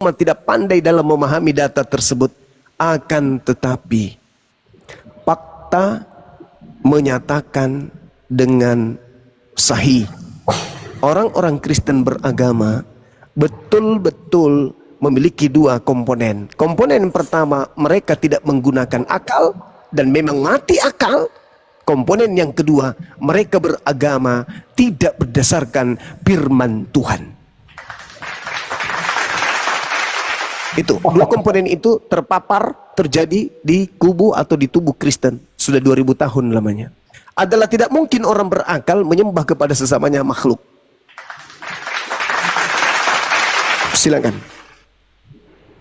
tidak pandai dalam memahami data tersebut. Akan tetapi fakta menyatakan dengan sahih, orang-orang Kristen beragama betul-betul memiliki dua komponen. Komponen pertama, mereka tidak menggunakan akal dan memang mati akal. Komponen yang kedua, mereka beragama tidak berdasarkan firman Tuhan. Itu dua komponen itu terpapar, terjadi di kubu atau di tubuh Kristen sudah 2000 tahun lamanya. Adalah tidak mungkin orang berakal menyembah kepada sesamanya makhluk. Silakan.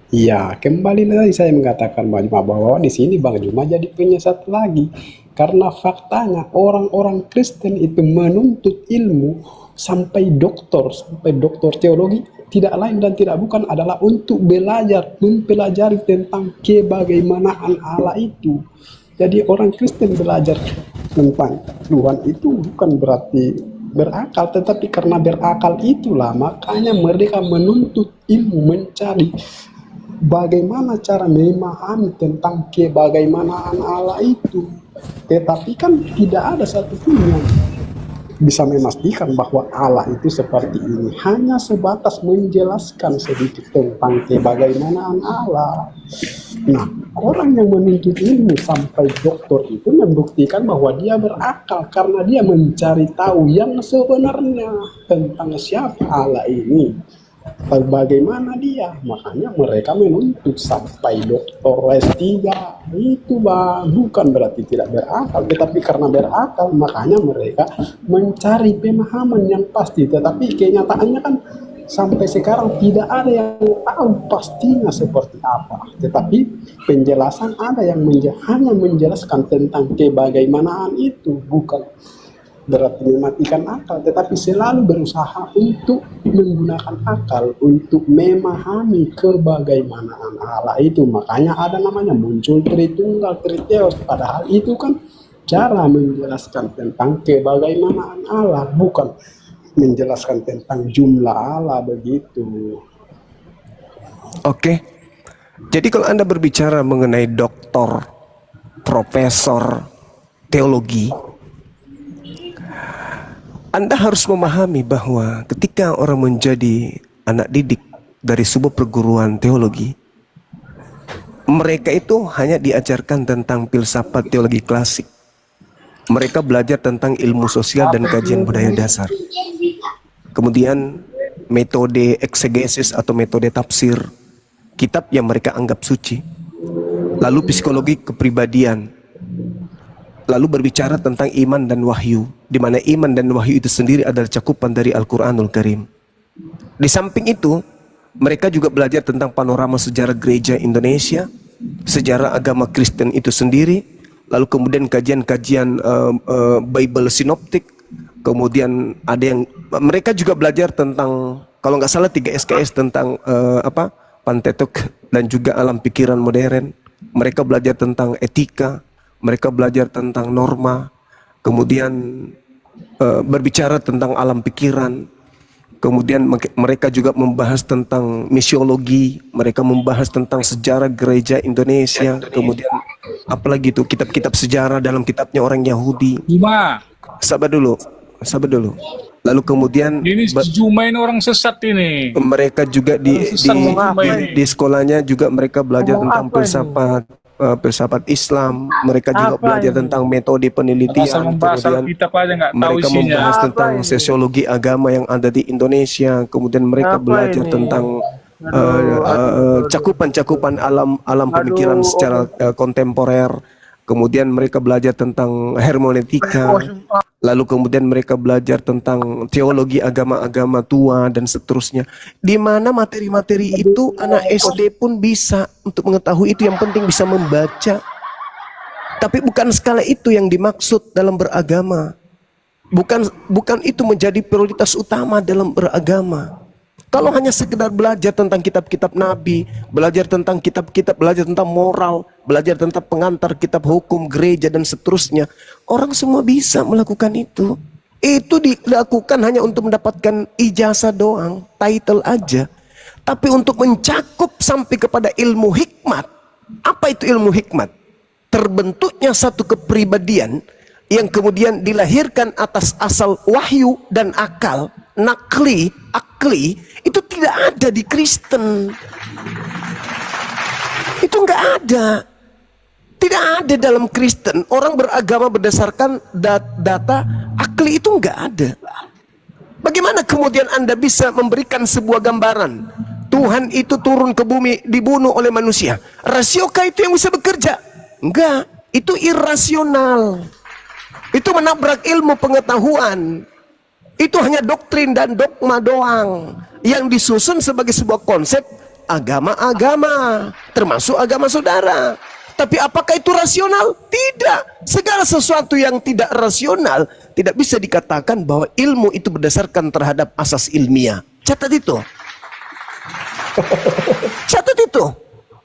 Ya, kembali lagi saya mengatakan bahwa di sini Bang Juma jadi penyesat lagi. Karena faktanya orang-orang Kristen itu menuntut ilmu sampai doktor teologi, tidak lain dan tidak bukan adalah untuk mempelajari tentang kebagaimanaan Allah itu. Jadi orang Kristen belajar tentang Tuhan itu bukan berarti berakal, tetapi karena berakal itulah makanya mereka menuntut ilmu, mencari bagaimana cara memahami tentang kebagaimanaan Allah itu. Tetapi kan tidak ada satupun yang bisa memastikan bahwa Allah itu seperti ini. Hanya sebatas menjelaskan sedikit tentang kebagaimanaan Allah. Nah, orang yang menuntut ilmu sampai doktor itu membuktikan bahwa dia berakal karena dia mencari tahu yang sebenarnya tentang siapa Allah ini. Bagaimana dia, makanya mereka menuntut sampai doktor S3 itu Bang, bukan berarti tidak berakal, tetapi karena berakal makanya mereka mencari pemahaman yang pasti. Tetapi kenyataannya kan sampai sekarang tidak ada yang tahu pastinya seperti apa, tetapi penjelasan ada yang hanya menjelaskan tentang kebagaimanaan itu, bukan berarti mematikan akal, tetapi selalu berusaha untuk menggunakan akal untuk memahami kebagaimanaan Allah itu. Makanya ada namanya muncul Tritunggal, Triteos, padahal itu kan cara menjelaskan tentang kebagaimanaan Allah, bukan menjelaskan tentang jumlah Allah begitu. Oke. Jadi kalau Anda berbicara mengenai doktor, profesor, teologi, Anda harus memahami bahwa ketika orang menjadi anak didik dari sebuah perguruan teologi, mereka itu hanya diajarkan tentang filsafat teologi klasik. Mereka belajar tentang ilmu sosial dan kajian budaya dasar. Kemudian metode eksegesis atau metode tafsir, kitab yang mereka anggap suci. Lalu psikologi kepribadian. Lalu berbicara tentang iman dan wahyu, di mana iman dan wahyu itu sendiri adalah cakupan dari Al-Quranul Karim. Di samping itu, mereka juga belajar tentang panorama sejarah gereja Indonesia, sejarah agama Kristen itu sendiri, lalu kemudian kajian-kajian Bible sinoptik, kemudian ada yang mereka juga belajar tentang, kalau nggak salah 3 SKS tentang Pentateuch dan juga alam pikiran modern. Mereka belajar tentang etika. Mereka belajar tentang norma, kemudian berbicara tentang alam pikiran, kemudian mereka juga membahas tentang misiologi, mereka membahas tentang sejarah gereja Indonesia, kemudian apalagi itu kitab-kitab sejarah dalam kitabnya orang Yahudi. Sabar dulu. Lalu kemudian ini Juma ini orang sesat ini. Mereka juga di sekolahnya juga mereka belajar tentang filsafat Islam, mereka juga belajar tentang metode penelitian, kemudian mereka membahas tentang sosiologi agama yang ada di Indonesia, kemudian mereka belajar tentang cakupan alam pemikiran secara kontemporer, kemudian mereka belajar tentang hermeneutika, lalu kemudian mereka belajar tentang teologi agama-agama tua dan seterusnya. Di mana materi-materi itu anak SD pun bisa untuk mengetahui itu, yang penting bisa membaca. Tapi bukan skala itu yang dimaksud dalam beragama. Bukan itu menjadi prioritas utama dalam beragama. Kalau hanya sekedar belajar tentang kitab-kitab Nabi, belajar tentang kitab-kitab, belajar tentang moral, belajar tentang pengantar kitab hukum gereja dan seterusnya, orang semua bisa melakukan itu. Itu dilakukan hanya untuk mendapatkan ijazah doang, title aja. Tapi untuk mencakup sampai kepada ilmu hikmat, apa itu ilmu hikmat? Terbentuknya satu kepribadian yang kemudian dilahirkan atas asal wahyu dan akal, nakli, akli, itu tidak ada di Kristen. Itu nggak ada. Tidak ada dalam Kristen. Orang beragama berdasarkan data akli, itu nggak ada. Bagaimana kemudian Anda bisa memberikan sebuah gambaran Tuhan itu turun ke bumi dibunuh oleh manusia? Rasiokah itu yang bisa bekerja? Enggak, itu irasional. Itu menabrak ilmu pengetahuan. Itu hanya doktrin dan dogma doang yang disusun sebagai sebuah konsep agama-agama, termasuk agama saudara. Tapi apakah itu rasional? Tidak. Segala sesuatu yang tidak rasional tidak bisa dikatakan bahwa ilmu itu berdasarkan terhadap asas ilmiah. Catat itu. Catat itu.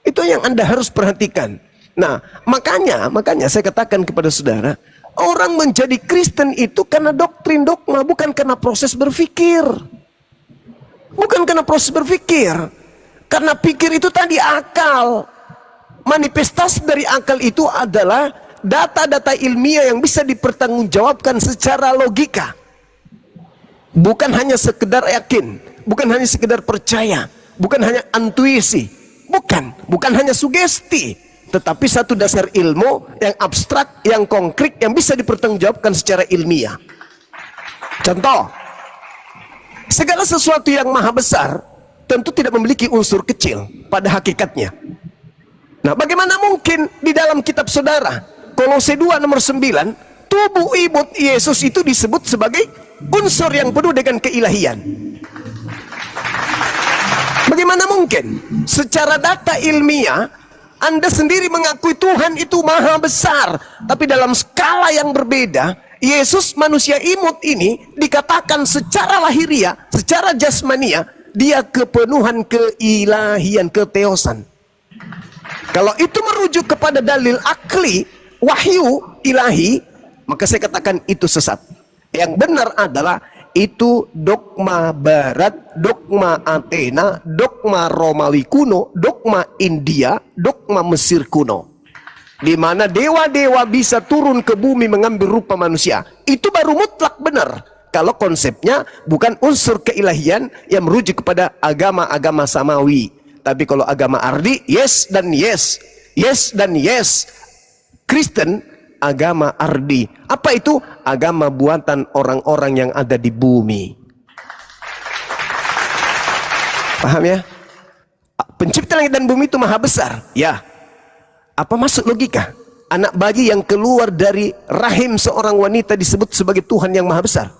Itu yang Anda harus perhatikan. Nah, makanya saya katakan kepada saudara, orang menjadi Kristen itu karena doktrin dogma, bukan karena proses berpikir. Bukan karena proses berpikir. Karena pikir itu tadi akal. Manifestasi dari akal itu adalah data-data ilmiah yang bisa dipertanggungjawabkan secara logika. Bukan hanya sekedar yakin, bukan hanya sekedar percaya, bukan hanya intuisi, bukan hanya sugesti, tetapi satu dasar ilmu yang abstrak, yang konkret, yang bisa dipertanggungjawabkan secara ilmiah. Contoh, segala sesuatu yang maha besar tentu tidak memiliki unsur kecil pada hakikatnya. Nah, bagaimana mungkin di dalam kitab saudara Kolose 2 nomor 9 tubuh ibut Yesus itu disebut sebagai unsur yang penuh dengan keilahian? Bagaimana mungkin? Secara data ilmiah Anda sendiri mengakui Tuhan itu maha besar, tapi dalam skala yang berbeda Yesus manusia imut ini dikatakan secara lahiriah, secara jasmania dia kepenuhan keilahian, keteosan. Kalau itu merujuk kepada dalil akli, wahyu ilahi, maka saya katakan itu sesat. Yang benar adalah itu dogma Barat, dogma Athena, dogma Romawi kuno, dogma India, dogma Mesir kuno. Di mana dewa-dewa bisa turun ke bumi mengambil rupa manusia. Itu baru mutlak benar. Kalau konsepnya bukan unsur keilahian yang merujuk kepada agama-agama samawi. Tapi kalau agama ardi, yes dan yes. Yes dan yes. Kristen, agama ardi. Apa itu? Agama buatan orang-orang yang ada di bumi. Paham ya? Pencipta langit dan bumi itu maha besar. Ya. Apa maksud logika? Anak bayi yang keluar dari rahim seorang wanita disebut sebagai Tuhan yang maha besar?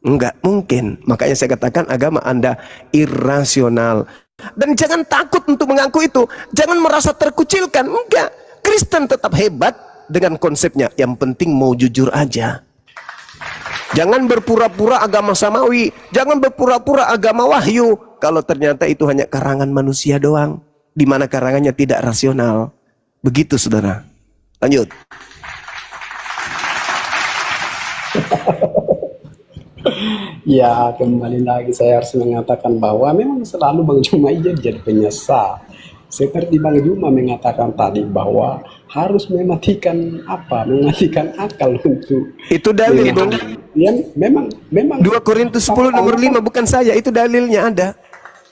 Enggak mungkin. Makanya saya katakan agama Anda irasional. Dan jangan takut untuk mengaku itu. Jangan merasa terkucilkan. Enggak. Kristen tetap hebat dengan konsepnya. Yang penting mau jujur aja. Jangan berpura-pura agama samawi. Jangan berpura-pura agama wahyu. Kalau ternyata itu hanya karangan manusia doang. Di mana karangannya tidak rasional. Begitu saudara. Lanjut. Ya, kembali lagi saya harus mengatakan bahwa memang selalu Bang Juma jadi penyesal. Seperti Bang Juma mengatakan tadi bahwa harus mematikan akal untuk Itu dalil dong. yang memang 2 Korintus 10 nomor 5 bukan saya, itu dalilnya ada.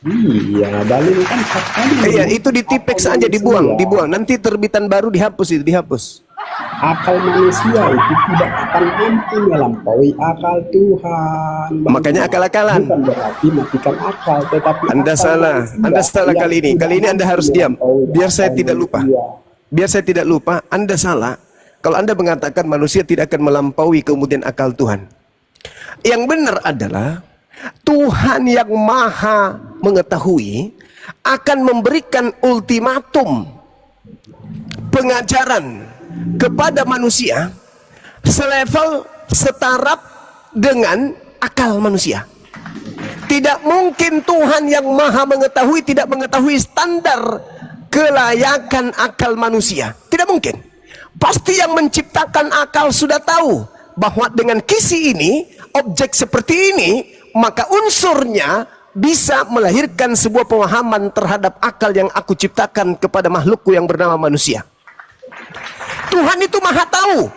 Iya, dalil kan faktanya. Iya, itu ditipek saja, dibuang. Nanti terbitan baru dihapus. Akal manusia itu tidak akan mampu melampaui akal Tuhan. Makanya akal-akalan. Bukan berarti matikan akal, tetapi Anda salah kali ini. Kali ini Anda harus diam. Biar saya tidak lupa. Anda salah. Kalau Anda mengatakan manusia tidak akan melampaui kemudian akal Tuhan. Yang benar adalah Tuhan yang maha mengetahui akan memberikan ultimatum pengajaran kepada manusia selevel setaraf dengan akal manusia. Tidak mungkin Tuhan yang maha mengetahui tidak mengetahui standar kelayakan akal manusia. Tidak mungkin. Pasti yang menciptakan akal sudah tahu bahwa dengan kisi ini, objek seperti ini, maka unsurnya bisa melahirkan sebuah pemahaman terhadap akal yang aku ciptakan kepada makhlukku yang bernama manusia. Tuhan itu maha tahu,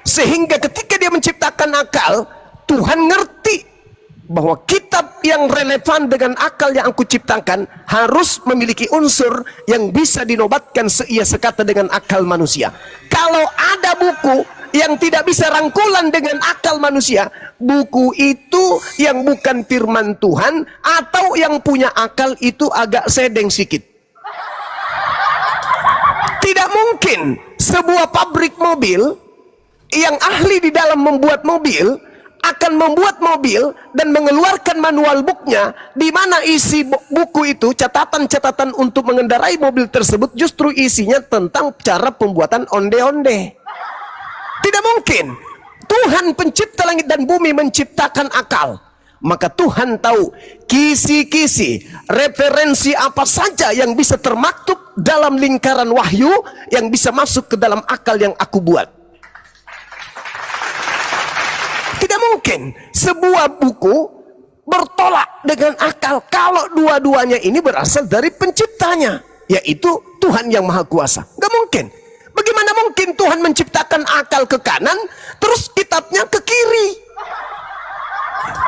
sehingga ketika dia menciptakan akal, Tuhan ngerti bahwa kitab yang relevan dengan akal yang aku ciptakan harus memiliki unsur yang bisa dinobatkan seia sekata dengan akal manusia. Kalau ada buku yang tidak bisa rangkulan dengan akal manusia, buku itu yang bukan firman Tuhan, atau yang punya akal itu agak sedeng sikit. Tidak mungkin sebuah pabrik mobil yang ahli di dalam membuat mobil akan membuat mobil dan mengeluarkan manual booknya, di mana isi buku itu catatan-catatan untuk mengendarai mobil tersebut justru isinya tentang cara pembuatan onde-onde. Tidak mungkin. Tuhan pencipta langit dan bumi menciptakan akal. Maka Tuhan tahu kisi-kisi, referensi apa saja yang bisa termaktub dalam lingkaran wahyu yang bisa masuk ke dalam akal yang aku buat. Tidak mungkin sebuah buku bertolak dengan akal kalau dua-duanya ini berasal dari penciptanya, yaitu Tuhan yang Maha Kuasa. Gak mungkin. Bagaimana mungkin Tuhan menciptakan akal ke kanan, terus kitabnya ke kiri?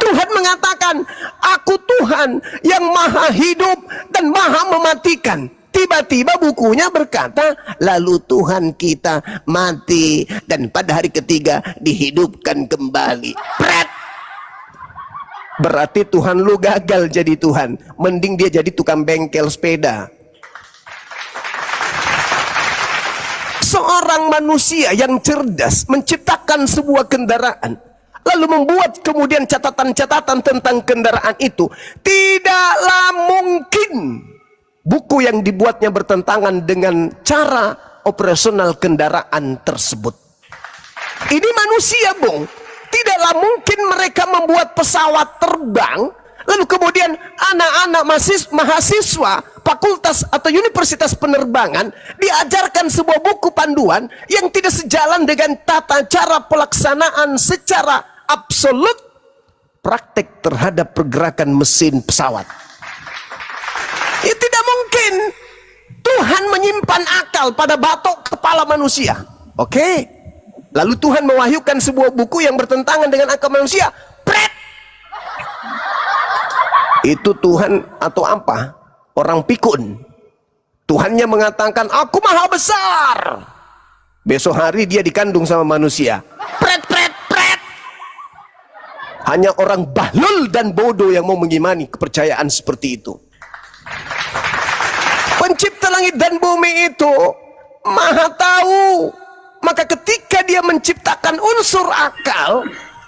Tuhan mengatakan, aku Tuhan yang maha hidup dan maha mematikan. Tiba-tiba bukunya berkata, lalu Tuhan kita mati dan pada hari ketiga dihidupkan kembali. Pret! Berarti Tuhan lu gagal jadi Tuhan. Mending dia jadi tukang bengkel sepeda. Seorang manusia yang cerdas menciptakan sebuah kendaraan, lalu membuat kemudian catatan-catatan tentang kendaraan itu. Tidaklah mungkin buku yang dibuatnya bertentangan dengan cara operasional kendaraan tersebut. Ini manusia, Bung. Tidaklah mungkin mereka membuat pesawat terbang, lalu kemudian anak-anak mahasiswa fakultas atau universitas penerbangan diajarkan sebuah buku panduan yang tidak sejalan dengan tata cara pelaksanaan secara absolut praktek terhadap pergerakan mesin pesawat. Ya, tidak mungkin Tuhan menyimpan akal pada batok kepala manusia. Oke? Lalu Tuhan mewahyukan sebuah buku yang bertentangan dengan akal manusia. Pret! Itu Tuhan atau apa? Orang pikun. Tuhannya mengatakan, aku maha besar. Besok hari dia dikandung sama manusia. Pret, pret, pret. Hanya orang bahlul dan bodoh yang mau mengimani kepercayaan seperti itu. Pencipta langit dan bumi itu maha tahu. Maka ketika dia menciptakan unsur akal,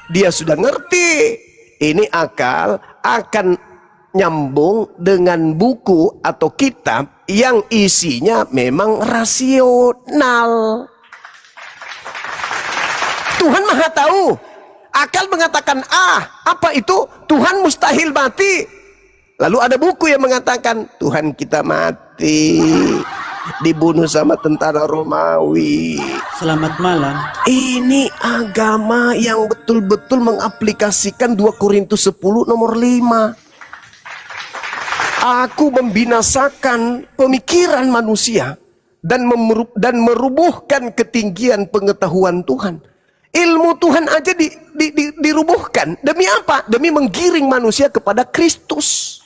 dia sudah ngerti ini akal akan nyambung dengan buku atau kitab yang isinya memang rasional. Tuhan maha tahu. Akal mengatakan apa itu? Tuhan mustahil mati. Lalu ada buku yang mengatakan Tuhan kita mati, dibunuh sama tentara Romawi. Selamat malam. Ini agama yang betul-betul mengaplikasikan 2 Korintus 10 nomor 5. Aku membinasakan pemikiran manusia dan merubuhkan ketinggian pengetahuan Tuhan. Ilmu Tuhan aja dirubuhkan. Demi apa? Demi menggiring manusia kepada Kristus.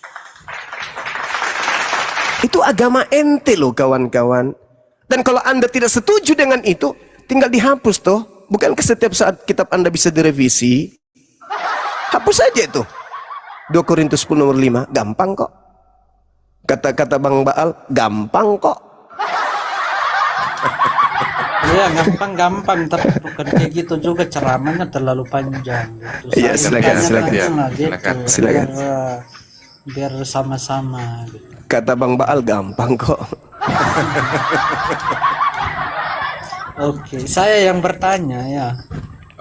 Itu agama ente loh kawan-kawan. Dan kalau Anda tidak setuju dengan itu, tinggal dihapus toh. Bukankah setiap saat kitab Anda bisa direvisi? Hapus saja itu. 2 Korintus 10 nomor 5. Gampang kok. Kata-kata Bang Baal, gampang kok. Ya gampang-gampang, tapi bukan kayak gitu juga, ceramahnya terlalu panjang gitu. Iya, Silakan. Silakan. Biar sama-sama gitu. Kata Bang Baal, gampang kok. Oke, saya yang bertanya ya.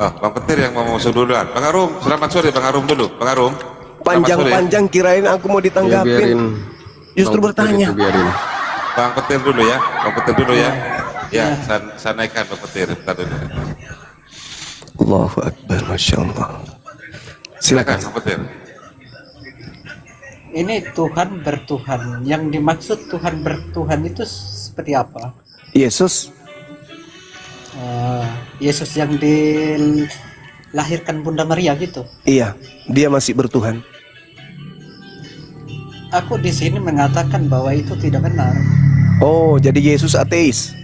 Oh, Bang Petir yang mau masuk duluan. Bang Arum, selamat sore Bang Arum dulu. Bang Arum. Panjang-panjang kirain aku mau ditanggapin. Justru bertanya. Bang Petir dulu ya. Bang Petir dulu ya. Ya, saya naikkan Bang Petir. Bentar dulu. Allahu Akbar, Masya Allah. Silakan Silakan. Bang Petir. ini Tuhan bertuhan. Yang dimaksud Tuhan bertuhan itu seperti apa? Yesus, Yesus yang dilahirkan Bunda Maria gitu. iya, dia masih bertuhan. Aku di sini mengatakan bahwa itu tidak benar. Oh, jadi Yesus ateis.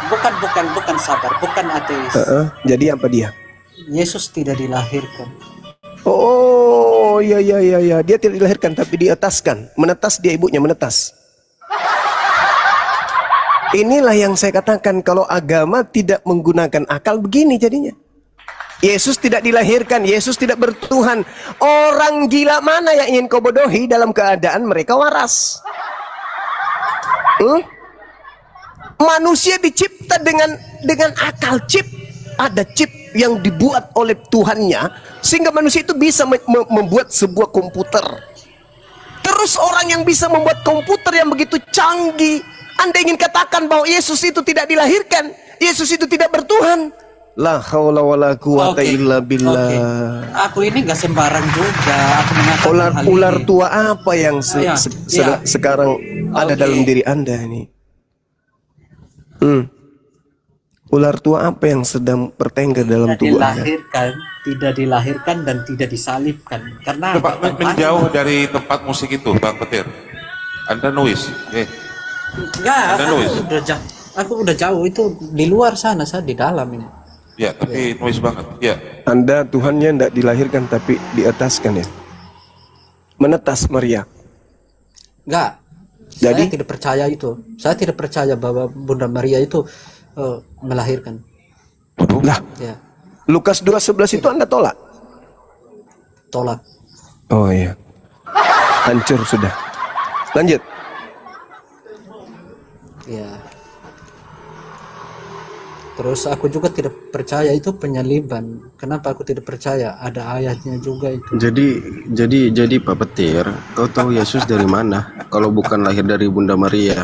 Bukan sabar, bukan ateis. Jadi apa dia? Yesus tidak dilahirkan. Oh, iya, dia tidak dilahirkan tapi diataskan. Menetas dia ibunya, menetas. Inilah yang saya katakan, kalau agama tidak menggunakan akal begini jadinya. Yesus tidak dilahirkan, Yesus tidak bertuhan. Orang gila mana yang ingin kau bodohi dalam keadaan mereka waras? Manusia dicipta dengan akal chip. Ada chip yang dibuat oleh Tuhannya sehingga manusia itu bisa membuat sebuah komputer. Terus orang yang bisa membuat komputer yang begitu canggih, Anda ingin katakan bahwa Yesus itu tidak dilahirkan, Yesus itu tidak bertuhan? La haula wala quwata illa billah. Aku ini gak sembarang juga. Aku mengatakan Ular tua apa yang sekarang ada dalam diri Anda ini? Ular tua apa yang sedang bertengger dalam tubuh Anda? Tidak dilahirkan dan tidak disalibkan. Karena Coba menjauh dari tempat musik itu, Bang Petir. Anda noise. Enggak, Anda noise. aku udah jauh itu di luar sana, saya di dalam ini. Ya, tapi noise banget. Ya. Anda Tuhannya tidak dilahirkan tapi diataskan ya. Menetas Maria. Enggak. Jadi? Saya tidak percaya itu. Saya tidak percaya bahwa Bunda Maria itu melahirkan. Lah, Ya, Lukas 2:11 itu Anda tolak? tolak. Oh iya. Hancur sudah. Lanjut. Ya. Terus aku juga tidak percaya itu penyaliban. Kenapa aku tidak percaya? Ada ayatnya juga itu. Jadi Pak Petir, kau tahu Yesus dari mana? Kalau bukan lahir dari Bunda Maria.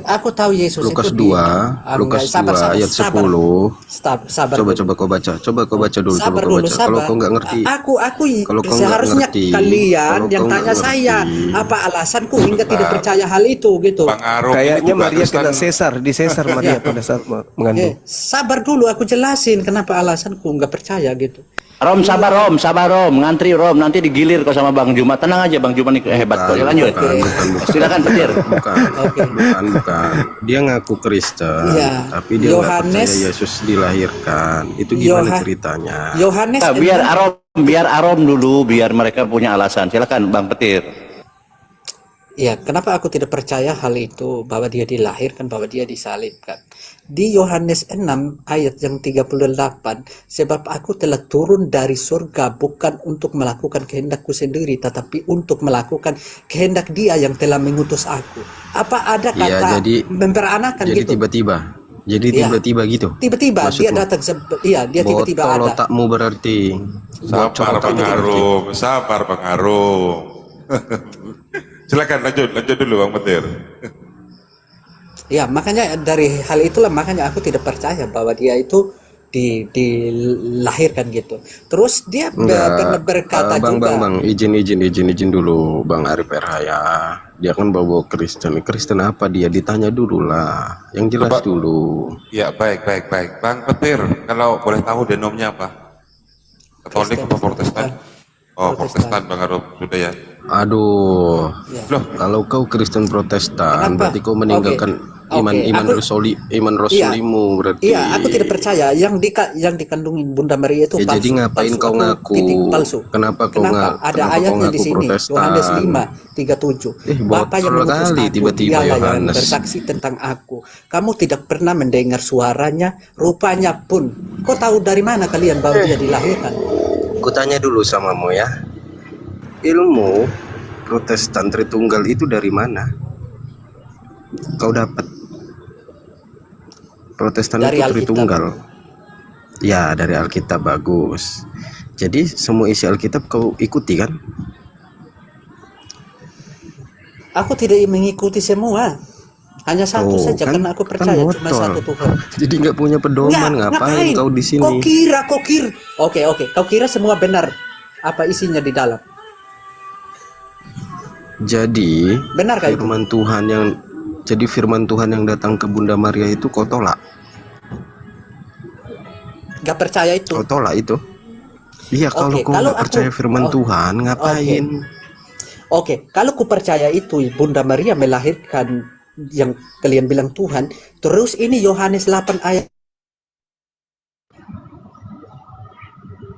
Aku tahu Yesus Lukas itu 2 ayat 10. Sabar. Coba kau baca. Coba kau baca dulu. Sabar Coba kau dulu, baca. sabar. Kalau kau nggak ngerti. Aku Kalau kau nggak seharusnya ngerti, kalian kalau yang kau tanya nggak saya ngerti. apa alasanku hingga tidak percaya hal itu gitu. Bang Arum Kayaknya ini juga Maria Kristen. kena sesar, disesar Maria pada saat mengandung. Sabar dulu, aku jelasin kenapa alasanku nggak percaya gitu. Rom, sabar Rom, ngantri Rom, nanti digilir kok sama Bang Juma. Tenang aja Bang Juma nih hebat kok. Ya, lanjut. Bukan. Silakan Petir. Bukan. Dia ngaku Kristen, Iya. tapi dia nggak Yohanes- percaya Yesus dilahirkan. Itu gimana ceritanya? Yohanes Nah, biar Arom dulu, biar mereka punya alasan. Silakan Bang Petir. Ya, kenapa aku tidak percaya hal itu, bahwa dia dilahirkan, bahwa dia disalibkan? Di Yohanes 6 ayat yang 38, sebab aku telah turun dari surga bukan untuk melakukan kehendakku sendiri, tetapi untuk melakukan kehendak Dia yang telah mengutus aku. Apa ada kata memperanakan Jadi gitu? tiba-tiba. Jadi Iya. tiba-tiba gitu. Tiba-tiba dia Maksudmu? datang, dia tiba-tiba Botol ada. otakmu berarti. Sabar Bang Arum. Silakan lanjut dulu Bang Petir. Ya, makanya dari hal itulah makanya aku tidak percaya bahwa dia itu dilahirkan gitu. Terus dia berkata Bang, juga. Bang, izin dulu, Bang Arif Erhaya. Dia kan bawa Kristen apa dia? Ditanya dulu lah, yang jelas Coba. dulu. Ya, baik. Bang Petir, kalau boleh tahu denomnya apa? Katolik atau Protestan? Oh, Protestan Bang Arum, sudah ya. Aduh, Ya. Loh, kalau kau Kristen Protestan, Kenapa? berarti kau meninggalkan iman rasulimu berarti. Iya, aku tidak percaya yang dikandungin Bunda Maria itu Ya, palsu. jadi ngapain kau atau ngaku? titik palsu. Kenapa kau Ada kenapa kau ayatnya di ngaku sini, Protestan? Yohanes 5:37. Bapa yang botol mengutus kali aku, tiba-tiba dialah yang Yohanes. bersaksi tentang aku. Kamu tidak pernah mendengar suaranya, rupanya pun. Kau tahu dari mana kalian bahwa dia dilahirkan? Kutanya dulu samamu ya. Ilmu Protestan Tritunggal itu dari mana? Kau dapat? Protestan Dari itu Alkitab. Tritunggal. Ya, dari Alkitab, bagus. Jadi semua isi Alkitab kau ikuti kan? Aku tidak mengikuti semua. Hanya satu saja karena aku percaya cuma botol. satu Tuhan. Jadi nggak punya pedoman, ngapain kau di sini? Kau kira. Oke. Kau kira semua benar. apa isinya di dalam. Jadi Benarkah itu? firman Tuhan yang datang ke Bunda Maria itu kau tolak. Gak percaya itu? Kau tolak itu. Iya, kalau Oke, kau kalau nggak percaya firman oh, Tuhan, ngapain? Oke, kalau ku percaya itu Bunda Maria melahirkan yang kalian bilang Tuhan, terus ini Yohanes 8 ayat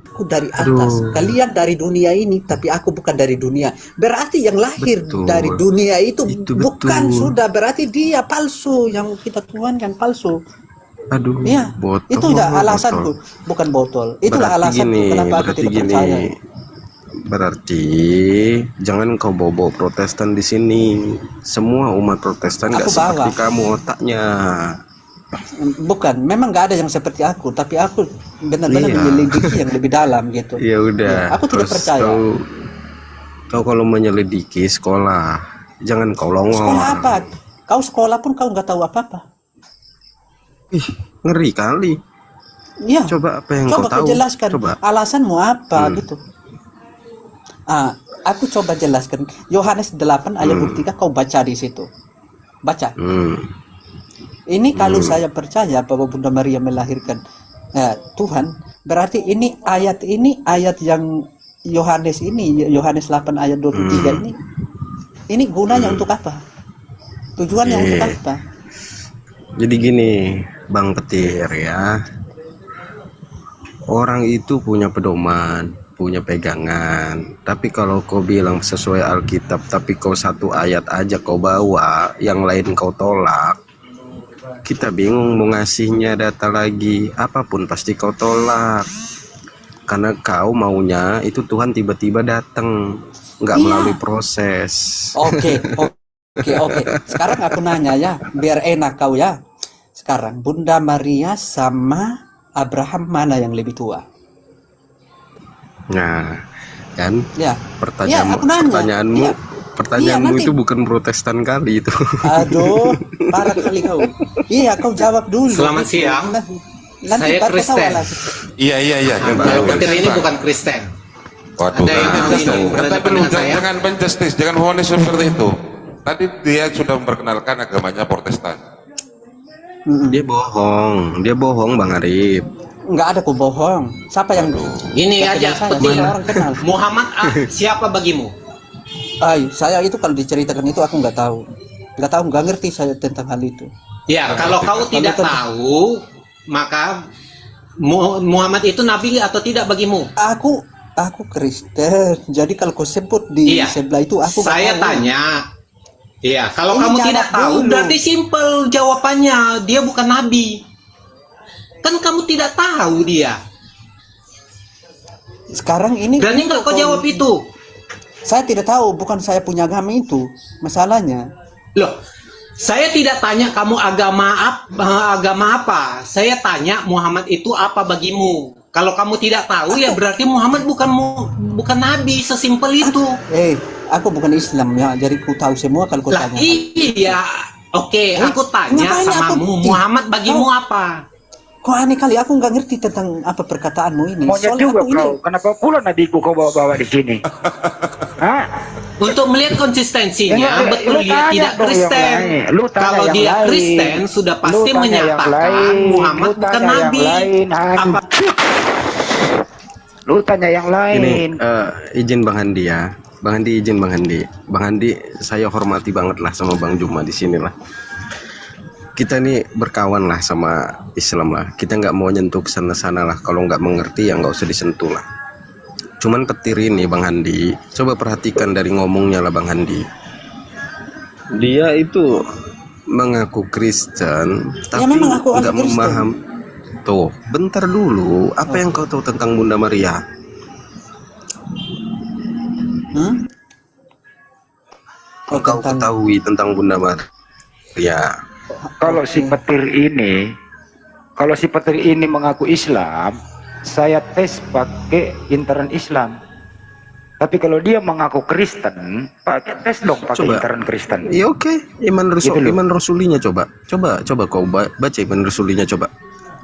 aku dari atas, Aduh. kalian dari dunia ini, tapi aku bukan dari dunia. Berarti yang lahir Betul. dari dunia itu bukan betul. sudah, berarti dia palsu, yang kita Tuhan kan palsu. Aduh, Iya, botol. itu udah alasanku, bukan botol. Itulah alasanku kenapa aku tidak percaya. Berarti jangan kau bawa Protestan di sini. Semua umat Protestan nggak Aku bawa. seperti kamu otaknya. Bukan, memang nggak ada yang seperti aku, tapi aku benar-benar Iya. menyelidiki yang lebih dalam gitu. Ya udah. Ya, aku tidak terus percaya. Kau kalau menyelidiki sekolah, jangan kau longor. Sekolah apa? Kau sekolah pun kau nggak tahu apa-apa. Ih, ngeri kali. Iya. Coba apa yang Coba kau tahu? jelaskan Coba. alasanmu apa gitu. Aku coba jelaskan. Yohanes 8 ayat 23 kau baca di situ. Baca. Ini kalau saya percaya bahwa Bunda Maria melahirkan Tuhan, berarti ini ayat yang Yohanes 8 ayat 23 ini gunanya untuk apa? Tujuannya untuk apa? Jadi gini, Bang Petir ya. Orang itu punya pedoman, punya pegangan. Tapi kalau kau bilang sesuai Alkitab, tapi kau satu ayat aja kau bawa, yang lain kau tolak, kita bingung mau ngasihnya data lagi. Apapun pasti kau tolak. Karena kau maunya itu Tuhan tiba-tiba datang, nggak Iya. melalui proses. Oke. Sekarang aku nanya ya, biar enak kau ya. Sekarang Bunda Maria sama Abraham mana yang lebih tua? Nah, kan Ya. pertanyaanmu, Iya, aku nanya. pertanyaanmu, Iya. pertanyaanmu Iya, nanti. itu bukan Protestan kali itu. Aduh, parah kali kau. Iya, kau jawab dulu. Selamat siang. Nanti Saya baru kau Kristen. alasan. Iya. Bang Petir ini bukan Kristen. Waduh, Ada yang nah, Kristen itu. berhadapan Tapi dengan saya. jangan menjustis, jangan memfonis seperti itu. Tadi dia sudah memperkenalkan agamanya Protestan. Dia bohong Bang Arif. Enggak ada ku bohong. Siapa yang Gini yang aja, kenal saya? Petir. Semua orang kenal. Muhammad siapa bagimu? Saya itu kalau diceritakan itu aku nggak tahu. Nggak ngerti saya tentang hal itu. Ya, kalau kau tidak tahu, maka Muhammad itu nabi atau tidak bagimu? Aku Kristen. Jadi kalau kau sebut di Iya. sebelah itu aku nggak Saya tahu. tanya. Iya, kalau Ini kamu jawab tidak tahu, dulu. berarti simple jawabannya. Dia bukan nabi. Kan kamu tidak tahu dia. Sekarang ini Berani nggak kau jawab itu? Saya tidak tahu, bukan saya punya agama itu masalahnya. Loh, saya tidak tanya kamu agama apa. Saya tanya Muhammad itu apa bagimu. Kalau kamu tidak tahu ya berarti Muhammad bukan nabi, sesimpel itu. Aku bukan Islam ya, jadi ku tahu semua kalau kau Lah tanya. iya, oke, aku tanya ngapain sama aku- Muhammad bagimu apa? Kok aneh kali, aku nggak ngerti tentang apa perkataanmu ini. Monyet Soalnya juga aku ini kau. Kenapa pula nabiku kau bawa-bawa di sini? Hah? Untuk melihat konsistensinya, Lu betul dia tanya tidak dong yang Kristen. lain. Lu tanya Kalau yang dia lain. Kristen sudah Lu pasti tanya yang menyatakan lain. Muhammad Lu bukan tanya yang nabi. lain, Han. Apa Lu tanya yang lain. Ini izin Bang Handi ya. Bang Handi izin Bang Handi. Bang Handi saya hormati banget lah sama Bang Juma di sini lah. Kita nih berkawan lah sama Islam lah. Kita nggak mau nyentuh sana-sana lah. Kalau nggak mengerti ya nggak usah disentuh lah. Cuman Petir ini Bang Handi, coba perhatikan dari ngomongnya lah Bang Handi. Dia itu mengaku Kristen, tapi memang aku nggak Kristen. memaham. Tuh, bentar dulu. Apa yang kau tahu tentang Bunda Maria? Oh, Kau tentang ketahui tentang Bunda Maria? Kalau si Petir ini mengaku Islam, saya tes pakai intern Islam. Tapi kalau dia mengaku Kristen, pakai tes dong pakai Coba. intern Kristen. Ya oke, Gitu loh. Iman Rasulinya coba kau baca Iman Rasulinya coba.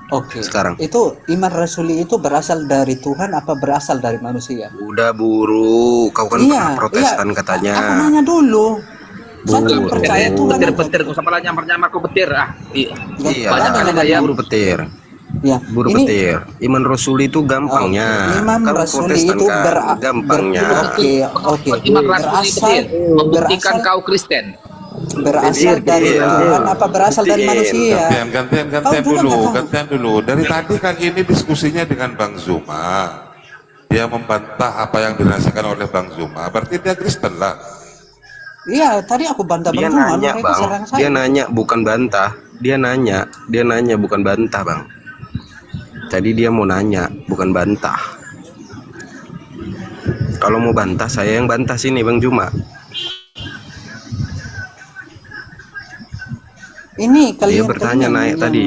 Oke. sekarang. Itu iman rasuli itu berasal dari Tuhan apa berasal dari manusia? Udah buru, kau kan pernah Protestan katanya. Aku nanya dulu. Saya tidak Buru. percaya Tuhan. Petir, kau sama lah nyamar-nyamar kau petir ah. Iya, Banyak yang nanya. buru petir. Ya, Buru ini petir. Iman rasuli itu gampangnya. Imam Kalau rasuli Protestan itu kan gampangnya. Oke. Iman rasuli petir, membuktikan berasal, kau Kristen. berasal dari Iya. Tuhan apa berasal dari Buktiin. manusia? Gantian Kau juga nggak tahu. gantian dulu. Dari tadi kan ini diskusinya dengan Bang Zuma. Dia membantah apa yang dirasakan oleh Bang Zuma. Berarti dia Kristen lah. Iya, tadi aku bantah Dia Bang Zuma, nanya, mereka Bang. serang saya. Dia nanya bukan bantah. Dia nanya bukan bantah, Bang. Tadi dia mau nanya, bukan bantah. Kalau mau bantah, saya yang bantah sini, Bang Juma. Ini kalian bertanya naik yang- tadi.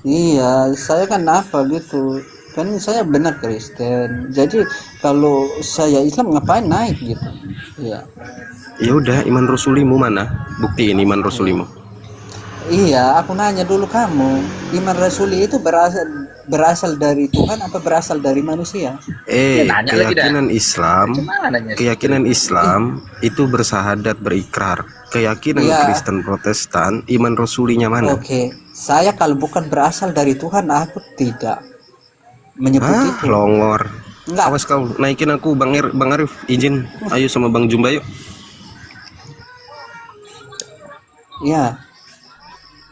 Iya, saya kan apa gitu. Kan saya benar Kristen. Jadi kalau saya Islam ngapain naik gitu. Iya. Ya udah, iman rasulimu mana? Buktiin iman rasulimu. Iya, aku nanya dulu kamu. Iman rasuli itu berasal dari Tuhan apa berasal dari manusia? nanya lah Keyakinan Islam, Mana nanya? keyakinan Islam itu bersahadat berikrar. Keyakinan Iya. Kristen Protestan, iman rasulinya mana? Oke, saya kalau bukan berasal dari Tuhan, aku tidak menyebut Ah, itu. longor. Enggak. Awas kau, naikin aku Bang Arif, izin. Ayo sama Bang Jumba yuk. Iya.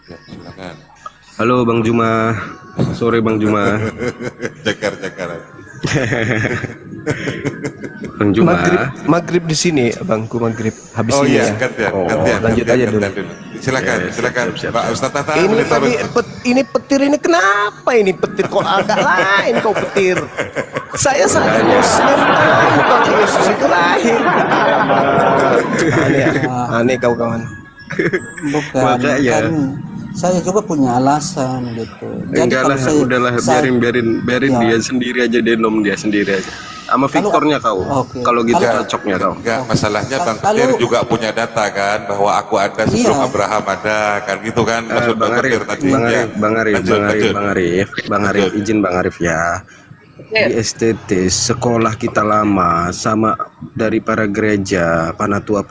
Ya, silakan. Halo Bang Juma. Sore Bang Juma. Cekar. Bang Juma. Maghrib di sini, Bangku maghrib. Habis Oh ini iya, ya. gantian. lanjut aja dulu. Silakan. Pak Ustaz Tata. Ini boleh tadi taruh. ini petir ini kenapa ini petir kok agak lain kau petir? Saya saja Muslim tahu kalau Yesus itu lahir. Aneh, ya? Aneh kau kawan. Bukan, Makanya. kan saya juga punya alasan gitu. Enggak lah, udahlah, biarin Ya. dia sendiri aja, denom dia sendiri aja. Sama Victornya kau. Oke. Kalau gitu Kalau- cocoknya kau. Enggak, masalahnya Bang Kalau- Petir juga punya data kan bahwa aku ada sebelum Iya. Abraham ada kan gitu kan maksud Bang Bang Petir Arif, tadi. Bang Ya. Arif, Bang Arif, Lanjut, lanjut. Bang Arif, izin Bang Arif ya. Di STT sekolah kita lama sama dari para gereja, panatua,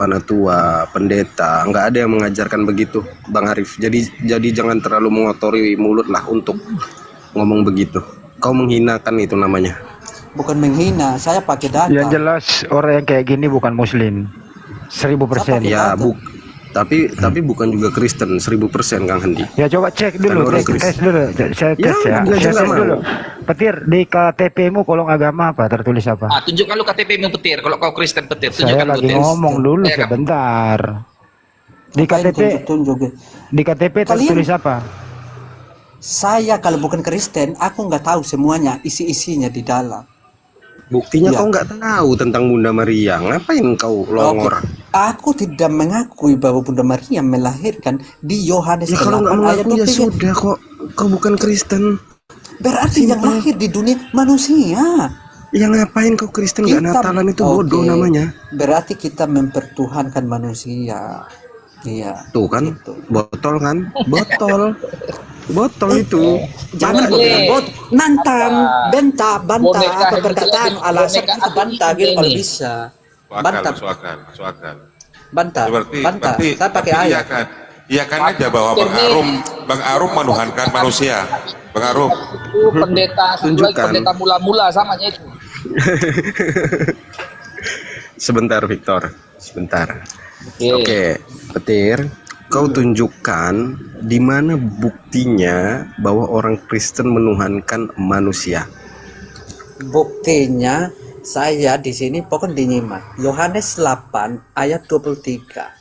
pendeta, nggak ada yang mengajarkan begitu, Bang Arif. Jadi jangan terlalu mengotori mulut lah untuk ngomong begitu. Kau menghinakan itu namanya. Bukan menghina, saya pakai data. Yang jelas orang yang kayak gini bukan Muslim. 1000%. Ya, tapi bukan juga Kristen 1000% Kang Hendi. Ya coba cek dulu, Kan orang tes dulu. Saya Ya, tes ya. dia Saya juga tes mau. dulu. Petir, di KTP-mu kolom agama apa? Tertulis apa? Tunjukkan lu KTP-mu petir. Kalau kau Kristen petir, Saya tunjukkan lagi petir. ngomong dulu Saya kan- sebentar. Di Ngapain KTP, tunjuk-tunjuk? di KTP tertulis apa? Saya kalau bukan Kristen, aku nggak tahu semuanya isi-isinya di dalam. Buktinya Ya. kau nggak tahu tentang Bunda Maria. Ngapain kau longor? Oke. Aku tidak mengakui bahwa Bunda Maria melahirkan di Yohanes Ya kalau nggak 8 ayat mengaku ya 23. sudah kok. Kau bukan Kristen. Berarti yang lahir di dunia manusia. Ya ngapain kau Kristen nggak Natalan itu bodoh Oke. namanya. Berarti kita mempertuhankan manusia. Iya. Tuh kan, Gitu. botol kan, botol itu. Jangan nantang, bantah Boneka apa yang perkataan jelek, alasan boneka itu bantah api gitu kalau ini. bisa. Masuk akal. Bantah. Berarti Saya pakai tapi ayat. Iyakan aja bahwa Bang Arum menuhankan manusia. Bang Arum. Itu pendeta, satu lagi Tunjukkan. pendeta mula-mula samanya itu. Sebentar Victor, sebentar. Oke. Oke, Petir, kau tunjukkan di mana buktinya bahwa orang Kristen menuhankan manusia. Buktinya saya di sini pokoknya dinyimak. Yohanes 8 ayat 23.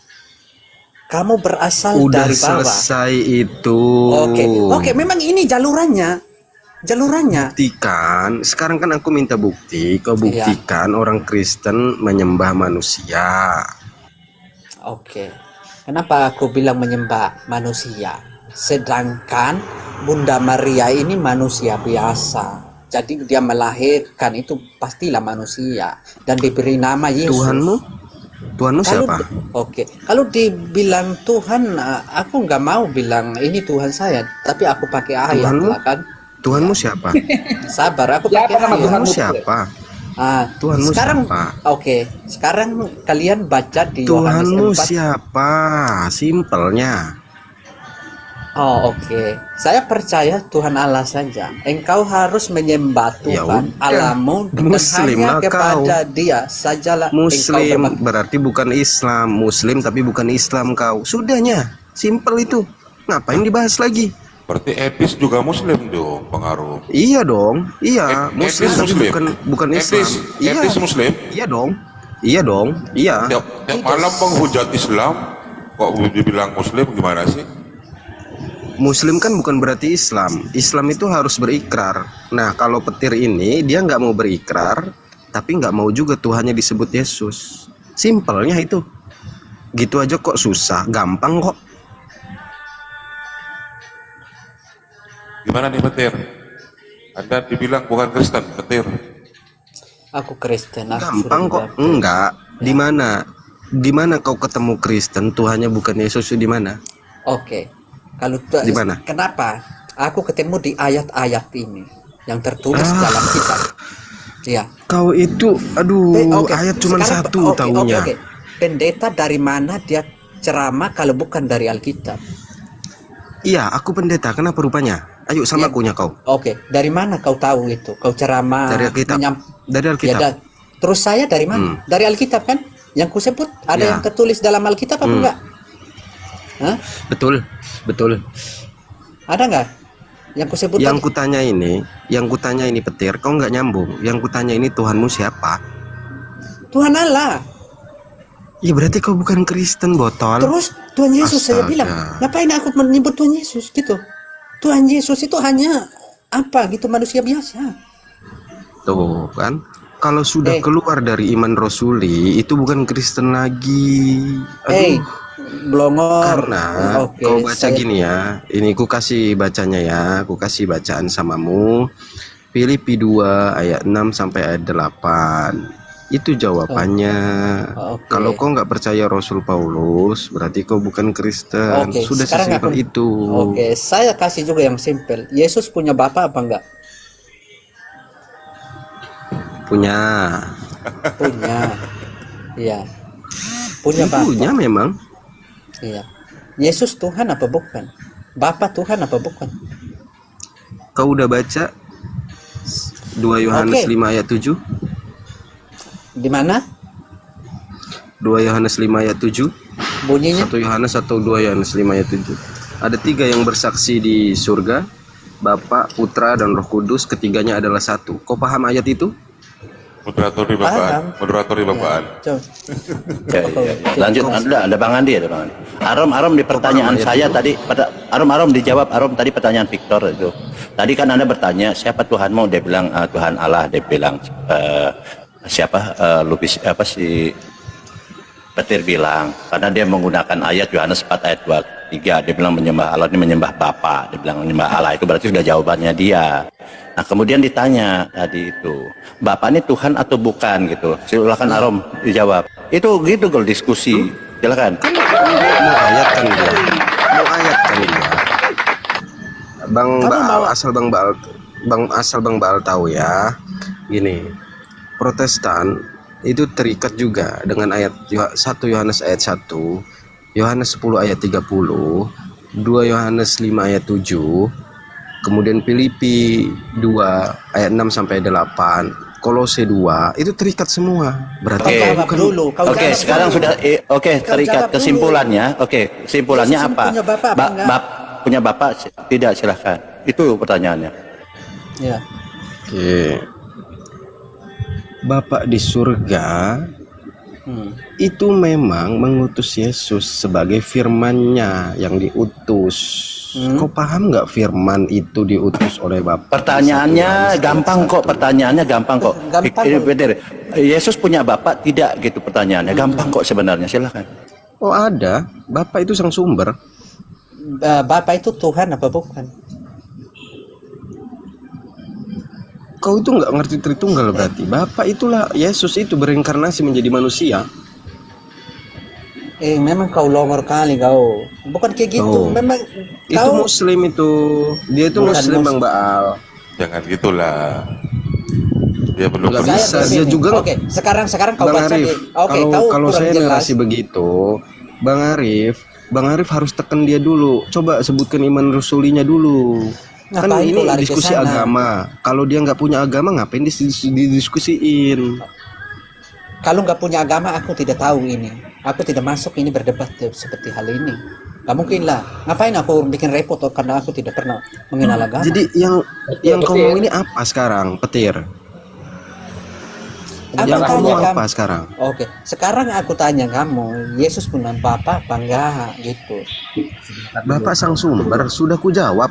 Kamu berasal Udah dari bawah. selesai itu. Oke, memang ini jalurannya. Buktikan. Sekarang kan aku minta bukti. Kau buktikan orang Kristen menyembah manusia. Oke. Kenapa aku bilang menyembah manusia? Sedangkan Bunda Maria ini manusia biasa. Jadi dia melahirkan itu pastilah manusia dan diberi nama Yesus. Tuhanmu? Tuhanmu Kalau siapa? oke, kalau dibilang Tuhan, aku nggak mau bilang ini Tuhan saya, tapi aku pakai ayat Tuhanmu? lah kan. Tuhanmu siapa? Sabar, aku Siapa pakai nama ayat. Tuhanmu Tuhanmu? siapa? Tuhanmu Sekarang, siapa? oke, sekarang kalian baca di Yohanes Tuhanmu 4. siapa? Simpelnya. Oh, oke. Saya percaya Tuhan Allah saja. Engkau harus menyembah Ya Tuhan udah. Allahmu dan Muslim hanya lah kepada Dia sajalah engkau Muslim berbakti. berarti bukan Islam. Muslim tapi bukan Islam kau. Sudahnya, simpel itu. Ngapain dibahas lagi? Berarti etis juga Muslim dong, pengaruh. Iya dong, iya. Muslim Etis tapi bukan Islam. Etis, Iya, etis Muslim. iya dong, iya dong, iya. Tiap malam menghujat Islam, kok dibilang Muslim gimana sih? Muslim kan bukan berarti Islam. Islam itu harus berikrar. Nah, kalau petir ini dia nggak mau berikrar, tapi nggak mau juga Tuhannya disebut Yesus. Simpelnya itu. Gitu aja kok susah, gampang kok. Gimana nih petir? Anda dibilang bukan Kristen, petir. Aku Kristen. Aku Gampang sudah kok. dibaptis. Enggak. Di mana? Di mana kau ketemu Kristen Tuhannya bukan Yesus di mana? Oke. Kalau Di mana? kenapa? Aku ketemu di ayat-ayat ini yang tertulis dalam kitab. Iya. Kau itu, aduh, Oke. ayat cuma Sekarang, satu oke, taunya. oke. Pendeta dari mana dia ceramah kalau bukan dari Alkitab? Iya, aku pendeta. Kenapa rupanya? Ayo sama Iya. akunya kau. Oke, dari mana kau tahu itu? Kau ceramah Dari Alkitab. Dari Ya, Alkitab. terus saya dari mana? Dari Alkitab kan? Yang kusebut ada Ya. yang tertulis dalam Alkitab apa enggak? Hah? Betul, betul. Ada enggak? Yang kusebut Yang tadi? kutanya ini petir, kau nggak nyambung. Yang kutanya ini Tuhanmu siapa? Tuhan Allah. Ya berarti kau bukan Kristen, botol. Terus Tuhan Yesus saya Astaga. bilang, ngapain aku menyebut Tuhan Yesus gitu? Tuhan Yesus itu hanya apa gitu manusia biasa. Tuh kan, kalau sudah Eh. keluar dari iman Rasuli itu bukan Kristen lagi. Eh, Aduh, blongor. karena Oke, kau baca saya- gini ya. Ini ku kasih bacanya ya, ku kasih bacaan samamu. Filipi 2 ayat 6 sampai ayat 8. Itu jawabannya. Oke. Kalau kau nggak percaya Rasul Paulus, berarti kau bukan Kristen. Oke, Sudah sekarang sesimpel aku- itu. Oke, saya kasih juga yang simpel. Yesus punya bapak apa enggak? Punya. Punya. Iya. Punya bapak. Punya memang. Iya. Yesus Tuhan apa bukan? Bapak Tuhan apa bukan? Kau udah baca 2 Yohanes Oke. 5 ayat 7? Di mana 2 Yohanes 5 ayat 7? bunyinya? 1 Yohanes atau 2 Yohanes 5 ayat 7? Ada 3 yang bersaksi di surga, Bapa, Putra, dan Roh Kudus. Ketiganya adalah satu. Kau paham ayat itu? Moderator di Paham. bapaan. Moderator di bapaan. Coba. Ya, ya. Lanjut, ada Bang Andi, ada Bang Andi. Arom di pertanyaan Ayat saya itu. tadi, Arom dijawab, Arom tadi pertanyaan Victor itu. Tadi kan Anda bertanya, siapa Tuhanmu? Dia bilang Tuhan Allah. Dia bilang siapa? Lupis apa si Petir bilang, karena dia menggunakan ayat Yohanes 4 ayat 23. Dia bilang menyembah Allah ini menyembah Bapa. Dia bilang menyembah Allah, itu berarti sudah jawabannya dia. Nah kemudian ditanya tadi itu, Bapak ini Tuhan atau bukan gitu. Silakan Arom dijawab. Itu gitu kalau diskusi. Silakan. Mau ayat kan dia. Mau ayat kan dia. Bang Kamu Baal, mau- asal Bang Baal tahu ya. Gini, Protestan itu terikat juga dengan ayat 1 Yohanes ayat 1, Yohanes 10 ayat 30, 2 Yohanes 5 ayat 7, kemudian Filipi 2 ayat 6 sampai 8, Kolose 2, itu terikat semua. Berarti Oke. kau Jawab bukan dulu. Kau Oke, jawab sekarang dulu. sudah oke Kau terikat jawab dulu. kesimpulannya. Oke, kesimpulannya Yesus apa? punya bapak apa enggak? Punya bapak tidak, silahkan. Itu pertanyaannya. Ya. Oke. Bapak di surga itu memang mengutus Yesus sebagai firman-Nya yang diutus. Kau paham nggak firman itu diutus oleh Bapak? Pertanyaannya gampang kok, pertanyaannya gampang kok. Gampang kok. Bener. Yesus punya bapak tidak gitu pertanyaannya. Gampang kok sebenarnya, silakan. Oh ada, Bapak itu sang sumber. Bapak itu Tuhan apa bukan? Kau itu nggak ngerti Tritunggal berarti. Bapak itulah Yesus itu berinkarnasi menjadi manusia. Memang kau longor kali kau. Bukan kayak gitu. Oh. Memang Itu kau muslim itu. Dia itu Bukan muslim Bang Baal. Jangan gitulah. Dia belum Nggak pernah. bisa, saya dia begini. juga. Oke, sekarang kau Bang baca Arif, di. Oke, kau kalau kurang saya jelas. narasi begitu, Bang Arif harus tekan dia dulu. Coba sebutkan iman rasulinya dulu. Kan Ngapain kau ini lari ke diskusi sana? agama. Kalau dia nggak punya agama, ngapain didiskusiin? Kalau nggak punya agama, aku tidak tahu ini. Aku tidak masuk ini berdebat seperti hal ini. Gak mungkin lah. Ngapain aku bikin repot karena aku tidak pernah mengenal agama. Jadi yang kau mau ini apa sekarang, Petir? Aku Yang kau tanya mau kamu. apa sekarang? Oke, sekarang aku tanya kamu, Yesus punya apa enggak gitu? Bapak sang sumber sudah ku jawab.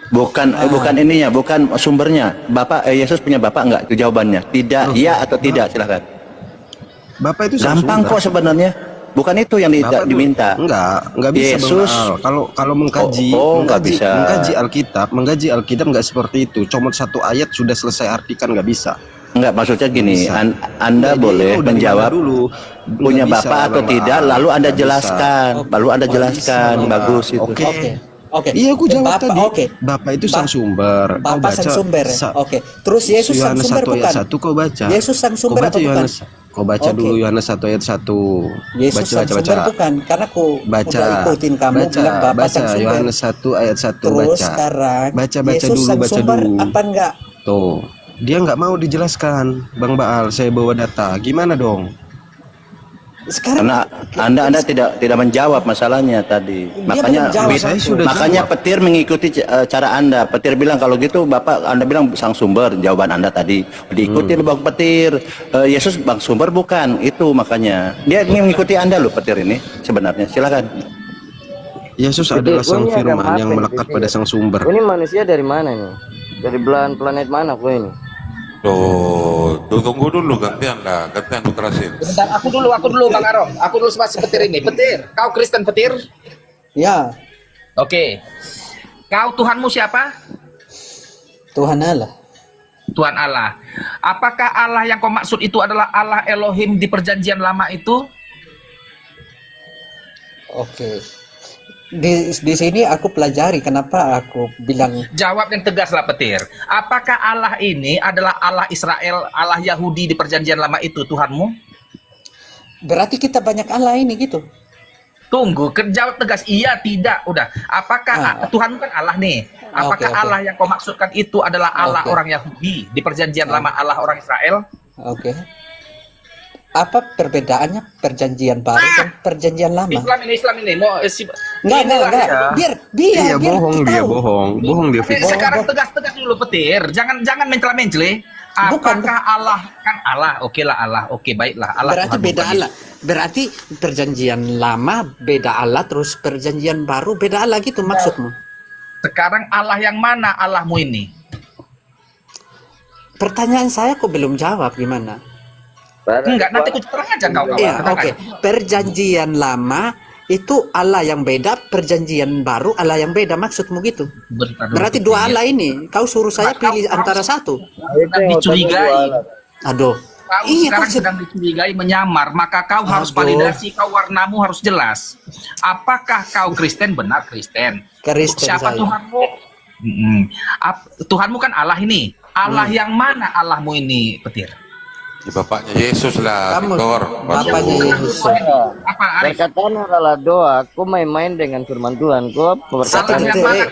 Bukan bukan ininya, bukan sumbernya. Bapak Yesus punya bapak enggak? Itu jawabannya. Tidak, iya atau tidak, silakan. Bapak itu sang Gampang sumber. kok sebenarnya. Bukan itu yang Bapak tuh- diminta. Enggak bisa Yesus. Bang Al. Kalau mengkaji, Nggak bisa. mengkaji Alkitab enggak seperti itu. Cuma satu ayat sudah selesai artikan nggak bisa. Enggak, maksudnya gini, Bisa. Anda Jadi, boleh udah menjawab gimana dulu? punya Nggak bisa, bapak atau Bang tidak, Al. lalu Anda Nggak bisa. jelaskan, lalu Anda jelaskan, Bang Al. bagus itu. Oke. Oke. Iya, aku jawab Bapak, tadi. oke. Bapak itu sang sumber. Kau Bapak sang baca sumber. sa- Oke. Terus Yesus sang Yohanes sumber 1 ayat bukan? 1 kau baca. Yesus sang sumber Kau apa baca bukan? Yohanes. Kau baca Oke. dulu Yohanes 1 ayat 1. Yesus sang sumber bukan? Karena aku Baca. udah ikutin kamu bilang Bapak Baca sang sumber. Yohanes 1 ayat 1 Terus baca. sekarang Baca Yesus dulu, sang baca sumber dulu. apa enggak? Tuh, dia nggak mau dijelaskan, Bang Baal. Saya bawa data. Gimana dong? Sekarang Karena Anda tidak menjawab masalahnya tadi. Makanya belum jawab. Saya sudah makanya jawab. Petir mengikuti cara Anda. Petir bilang kalau gitu Bapak Anda bilang sang sumber, jawaban Anda tadi diikuti Bang Petir. Yesus bang sumber bukan, itu makanya. Dia mengikuti Anda loh Petir ini sebenarnya. Silakan. Yesus adalah sang firman yang melekat pada sang sumber. Ini manusia dari mana nih? Dari belahan planet mana gue ini? Tunggu dulu, gantian ku terasin. Bentar, aku dulu Bang Arom. Aku dulu masih Petir ini. Petir, kau Kristen Petir? ya Oke. Kau Tuhanmu siapa? Tuhan Allah. Tuhan Allah. Apakah Allah yang kau maksud itu adalah Allah Elohim di perjanjian lama itu? Oke. Di sini aku pelajari kenapa aku bilang Jawab yang tegas lah Petir. Apakah Allah ini adalah Allah Israel, Allah Yahudi di perjanjian lama itu Tuhanmu? berarti kita banyak Allah ini gitu. Tunggu, jawab tegas iya tidak. Udah. Apakah Tuhanmu kan Allah nih? Apakah Oke. Allah yang kau maksudkan itu adalah Allah Oke. orang Yahudi di perjanjian lama, Allah orang Israel? Oke. Apa perbedaannya perjanjian baru dan perjanjian lama? Islam ini mau Enggak. Biar Iya, bohong kita dia, tahu. bohong dia. Tapi Fik. sekarang tegas-tegas dulu Petir, jangan mencela-mencele. Apakah Allah kan Allah? Oke lah Allah, oke baiklah Allah. Berarti Tuhan beda bukan Allah. Berarti perjanjian lama beda Allah, terus perjanjian baru beda Allah gitu maksudmu? Sekarang Allah yang mana Allahmu ini? Pertanyaan saya kok belum jawab gimana? Enggak, nanti aku terang aja kau. Iya, oke. Perjanjian lama itu Allah yang beda, perjanjian baru Allah yang beda maksudmu gitu? Berarti dua Allah ini. Kau suruh saya pilih antara satu. Dicurigai. Aduh. Kau Iya, sekarang kau sedang dicurigai menyamar, maka kau harus Aduh. validasi, kau warnamu harus jelas. Apakah kau Kristen benar Kristen? Kristen Siapa saya. Tuhanmu? Tuhanmu kan Allah ini. Allah yang mana Allahmu ini, Petir? Ya, bapaknya Yesus lah, Kamu, Victor. bapaknya Yesus. Apa Arif? Perkataan adalah doa. Aku main-main dengan firman Tuhan. Kau Satu berkata, yang detik. mana?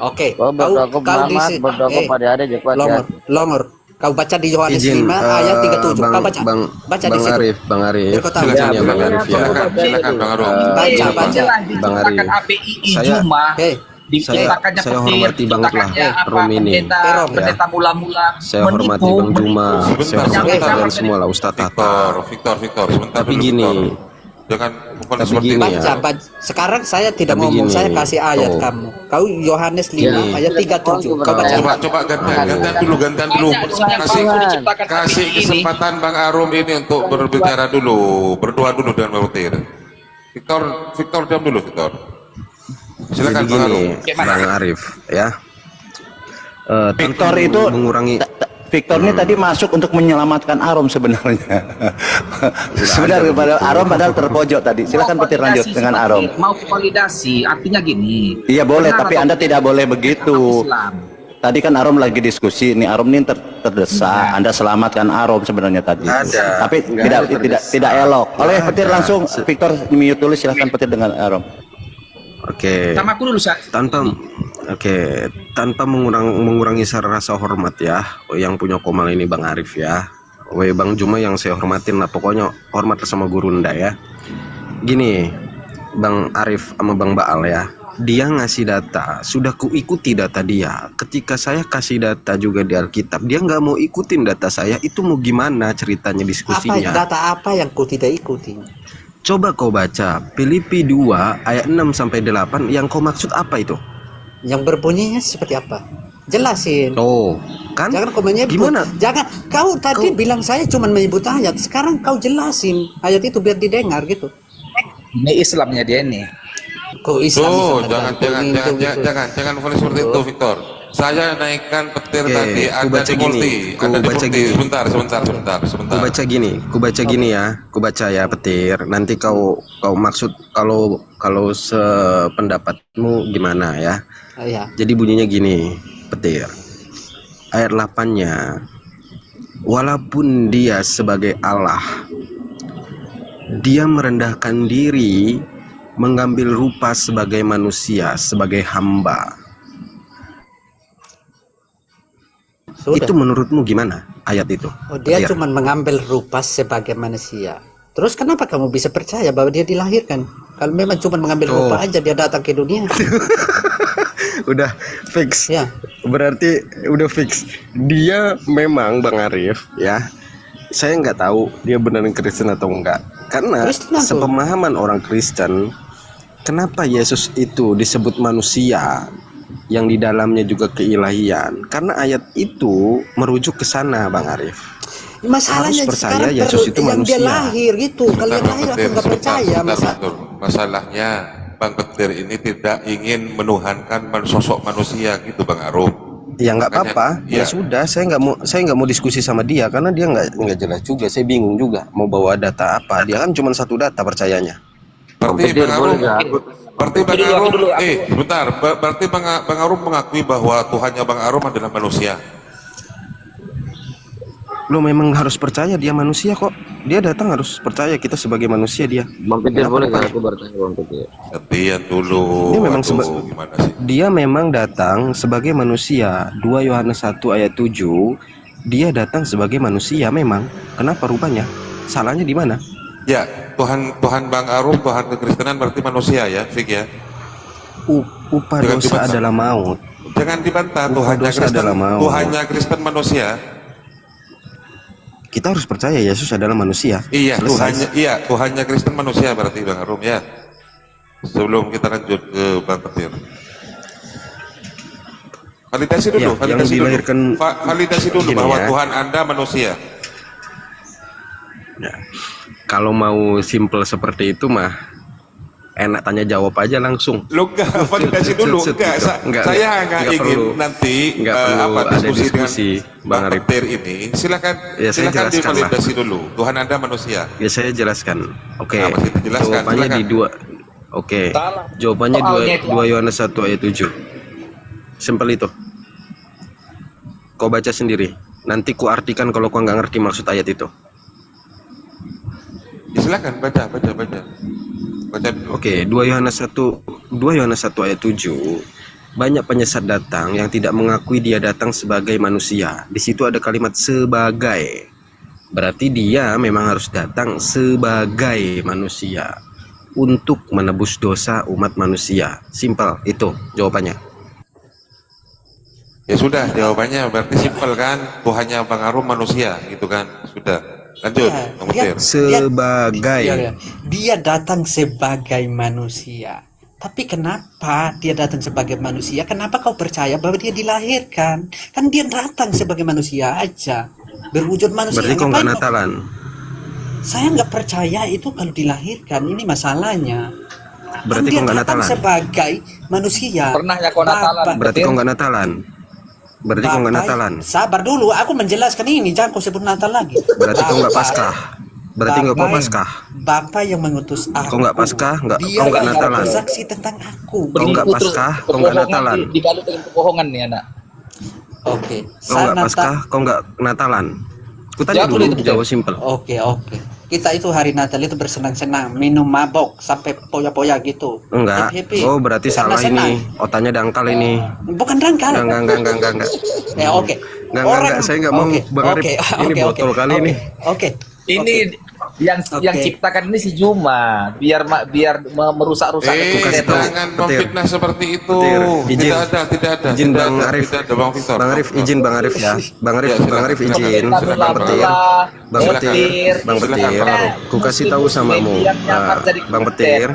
Oke. kau berdoa ke Muhammad, berdoa kepada ada Jekuat ya. Longor. Kau baca di Yohanes Izin, 5 ayat 37. Kau baca. Baca di situ. Bang Arif. Biar kau tahu. Izin ya, Bang Arif ya. Silakan Bang Arum. Baca. Bang Ari. Diciptakan API Saya- Juma. Hei, Diciptakannya saya Petir, hormati banget lah diciptakannya Rom ini. Rom, ya. pendeta mula-mula Saya hormati Bang Juma. Saya hormati Sebentar. kalian semua lah, Ustadz Tata. Victor, sebentar Tapi dulu, gini. Victor. Jangan bukan Tapi seperti gini itu. ya. baca. Sekarang saya tidak Tapi ngomong, gini, saya kasih ayat tuh. kamu. Kau Yohanes 5 Gini. ayat 37. Kau baca. Coba gantian dulu. Kasih kesempatan Bang Arum ini untuk berbicara dulu, berdoa dulu dengan Bang Petir. Victor diam dulu, Victor. Silakan Jadi Bang Arum. gini, Bang Arif ya. Victor Tentu itu mengurangi Victor ini tadi masuk untuk menyelamatkan Arom sebenarnya. Sebenarnya kepada Arom padahal terpojok tadi. Silakan Petir lanjut dengan Arom. Mau validasi, artinya gini. Iya boleh, Benar tapi atau Anda tidak boleh begitu. Islam. Tadi kan Arom lagi diskusi, ini Arom ini terdesak. Anda selamatkan Arom sebenarnya tadi. Ada. Tapi Nggak ada tidak elok. Oleh Nggak Petir ada. langsung Victor mute dulu, silakan Petir dengan Arom. Oke. Sama aku dulu, Tanpa mengurangi rasa hormat ya, yang punya Komal ini Bang Arif ya. Bang Juma yang saya hormatin lah, pokoknya hormat sama Gurunda ya. Gini, Bang Arif sama Bang Baal ya. Dia ngasih data, sudah kuikuti data dia. Ketika saya kasih data juga di Alkitab, dia nggak mau ikutin data saya. Itu mau gimana ceritanya diskusinya? Data apa yang kau tidak ikuti? Coba kau baca Filipi 2 ayat 6 sampai 8, yang kau maksud apa itu? Yang berbunyinya seperti apa? Jelasin. Oh, kan? Jangan kau menyebut. Gimana? Jangan. Kau tadi bilang saya cuma menyebut ayat. Sekarang kau jelasin ayat itu biar didengar gitu. Ini Islamnya dia ini. Kau Islam. Tuh, jangan boleh seperti itu, Victor. Saya naikkan Petir Oke, tadi, ku Anda baca di multi. gini, ku Anda di baca multi. gini. Sebentar. Ku baca gini ya, ku baca ya Petir. Nanti kau maksud kalau sependapatmu gimana ya? Ya. Jadi bunyinya gini, Petir. Ayat 8-nya. Walaupun dia sebagai Allah, dia merendahkan diri, mengambil rupa sebagai manusia, sebagai hamba. Sudah. Itu menurutmu gimana ayat itu? Oh, dia Petir? cuma mengambil rupa sebagai manusia. Terus kenapa kamu bisa percaya bahwa dia dilahirkan? Kalau memang cuma mengambil rupa aja dia datang ke dunia. Udah fix ya. Berarti udah fix dia memang Bang Arif ya. Saya nggak tahu dia beneran Kristen atau enggak, karena sepemahaman orang Kristen, kenapa Yesus itu disebut manusia yang di dalamnya juga keilahian? Karena ayat itu merujuk ke sana Bang Arif. Masalahnya harus percaya sekarang Yesus itu yang manusia. dia lahir gitu. Kalau yang lahir aku nggak percaya. Masalahnya Bang Petir ini tidak ingin menuhankan sosok manusia gitu Bang Arum. Ya nggak apa-apa. Ya ya. sudah, saya nggak mau diskusi sama dia karena dia nggak jelas juga. Saya bingung juga mau bawa data apa. Dia kan cuma satu data percayanya. Berarti Bang Arum, sebentar. Berarti Bang Arum mengakui bahwa Tuhannya Bang Arum adalah manusia. Lo memang harus percaya dia manusia kok. Dia datang harus percaya kita sebagai manusia dia. Bang Petir boleh nggak aku bertanya Bang Petir? Gantian dulu. Dia memang gimana sih? Dia memang datang sebagai manusia. 2 Yohanes 1 ayat 7. Dia datang sebagai manusia memang. Kenapa rupanya? Salahnya di mana? Ya, Tuhan Bang Arum, Tuhan kekristenan berarti manusia ya, Fik ya. Upah dosa adalah maut. Jangan dibantah, Tuhannya Kristen manusia. Kita harus percaya Yesus adalah manusia. Iya, Selesai. Tuhannya Kristen manusia berarti Bang Arum ya. Sebelum kita lanjut ke Bang Petir. Validasi dulu, Ya, yang dilahirkan validasi dulu gini bahwa ya. Tuhan Anda manusia. Ya. Kalau mau simple seperti itu mah enak tanya jawab aja langsung. Lo enggak validasi dulu, enggak. Saya nggak ingin perlu, nanti nggak perlu ada diskusi dengan Bang Bang Arif. Petir ini. Silakan divalidasi dulu. Tuhan Anda manusia. Ya saya jelaskan. Oke. Nah, masih dijelaskan, Jawabannya silakan. di 2. Oke. Jawabannya 2 Yohanes 1 ayat 7. Simpel itu. Kau baca sendiri. Nanti ku artikan kalau kau nggak ngerti maksud ayat itu. Silakan baca. Oke, 2 Yohanes 1 ayat 7. Banyak penyesat datang yang tidak mengakui dia datang sebagai manusia. Di situ ada kalimat sebagai. Berarti dia memang harus datang sebagai manusia untuk menebus dosa umat manusia. Simpel itu jawabannya. Ya sudah, jawabannya berarti simpel kan? Tuhannya Bang Arum manusia gitu kan? Sudah. Lanjut, Bang Petir. Sebagai. Dia datang sebagai manusia. Tapi kenapa dia datang sebagai manusia? Kenapa kau percaya bahwa dia dilahirkan? Kan dia datang sebagai manusia aja, berwujud manusia. Berarti kau nggak Natalan? Saya nggak percaya itu kalau dilahirkan. Ini masalahnya. Berarti kan kau nggak datang Natalan? sebagai manusia. Pernah ya kau Natalan? Berarti kau nggak Natalan? Berarti kau nggak Bapa- Natalan. Sabar dulu, aku menjelaskan ini, jangan kau sebut Natal lagi. Berarti kau nggak Bapa- Paskah. Berarti nggak kau Bapa- Paskah. Bapa yang mengutus aku. Kau nggak Paskah, Dia kau nggak yang Natalan. bersaksi tentang aku. Kau nggak Terus Paskah, kau nggak kebohongan Natalan. dibalut dengan kebohongan nih anak. Oke. Kau nggak Paskah, kau nggak Natalan. Kutanya Jawab dulu, dulu itu, jawab simpel. Oke. Kita itu hari Natal itu bersenang-senang, minum mabok sampai poya-poya gitu. Enggak. Happy-happy. Oh, berarti Karena salah senang. ini. Otaknya dangkal ini. Bukan dangkal. Enggak. Oke. Enggak, saya enggak mau. Bang Arif, ini botol kali ini. Oke. Ini yang ciptakan ini si Juma biar merusak-rusak. Jangan memfitnah seperti itu. Petir, izin. Tidak ada. Izin Tidak Bang ada, Arif. tidak ada, Bang Victor. Bang Arif, izin Bang Arif ya. Bang Arif, Ya, Bang Arif silakan. izin. Silakan, Bang Petir. Bang Silakan. Petir, Bang Silakan, Petir. Bang Arif. Ku kasih tahu samamu. Bang Petir.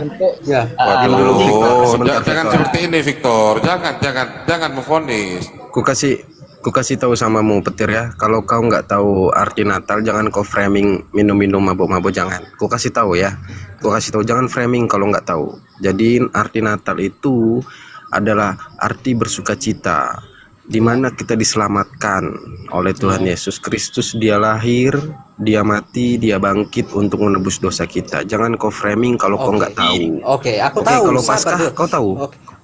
Ya. Waduh, Sebentar, jangan Victor. seperti ini, Victor. Jangan memvonis. Ku kasih tahu samamu Petir ya. Kalau kau nggak tahu arti Natal, jangan kau framing minum-minum mabuk-mabuk, jangan. Ku kasih tahu ya. Ku kasih tahu, jangan framing kalau nggak tahu. Jadi arti Natal itu adalah arti bersukacita, di mana kita diselamatkan oleh Tuhan Yesus Kristus. Dia lahir, dia mati, dia bangkit untuk menebus dosa kita. Jangan kau framing kalau kau nggak tahu. Oke, aku Oke, tahu. kalau sabar Paskah dulu. kau tahu?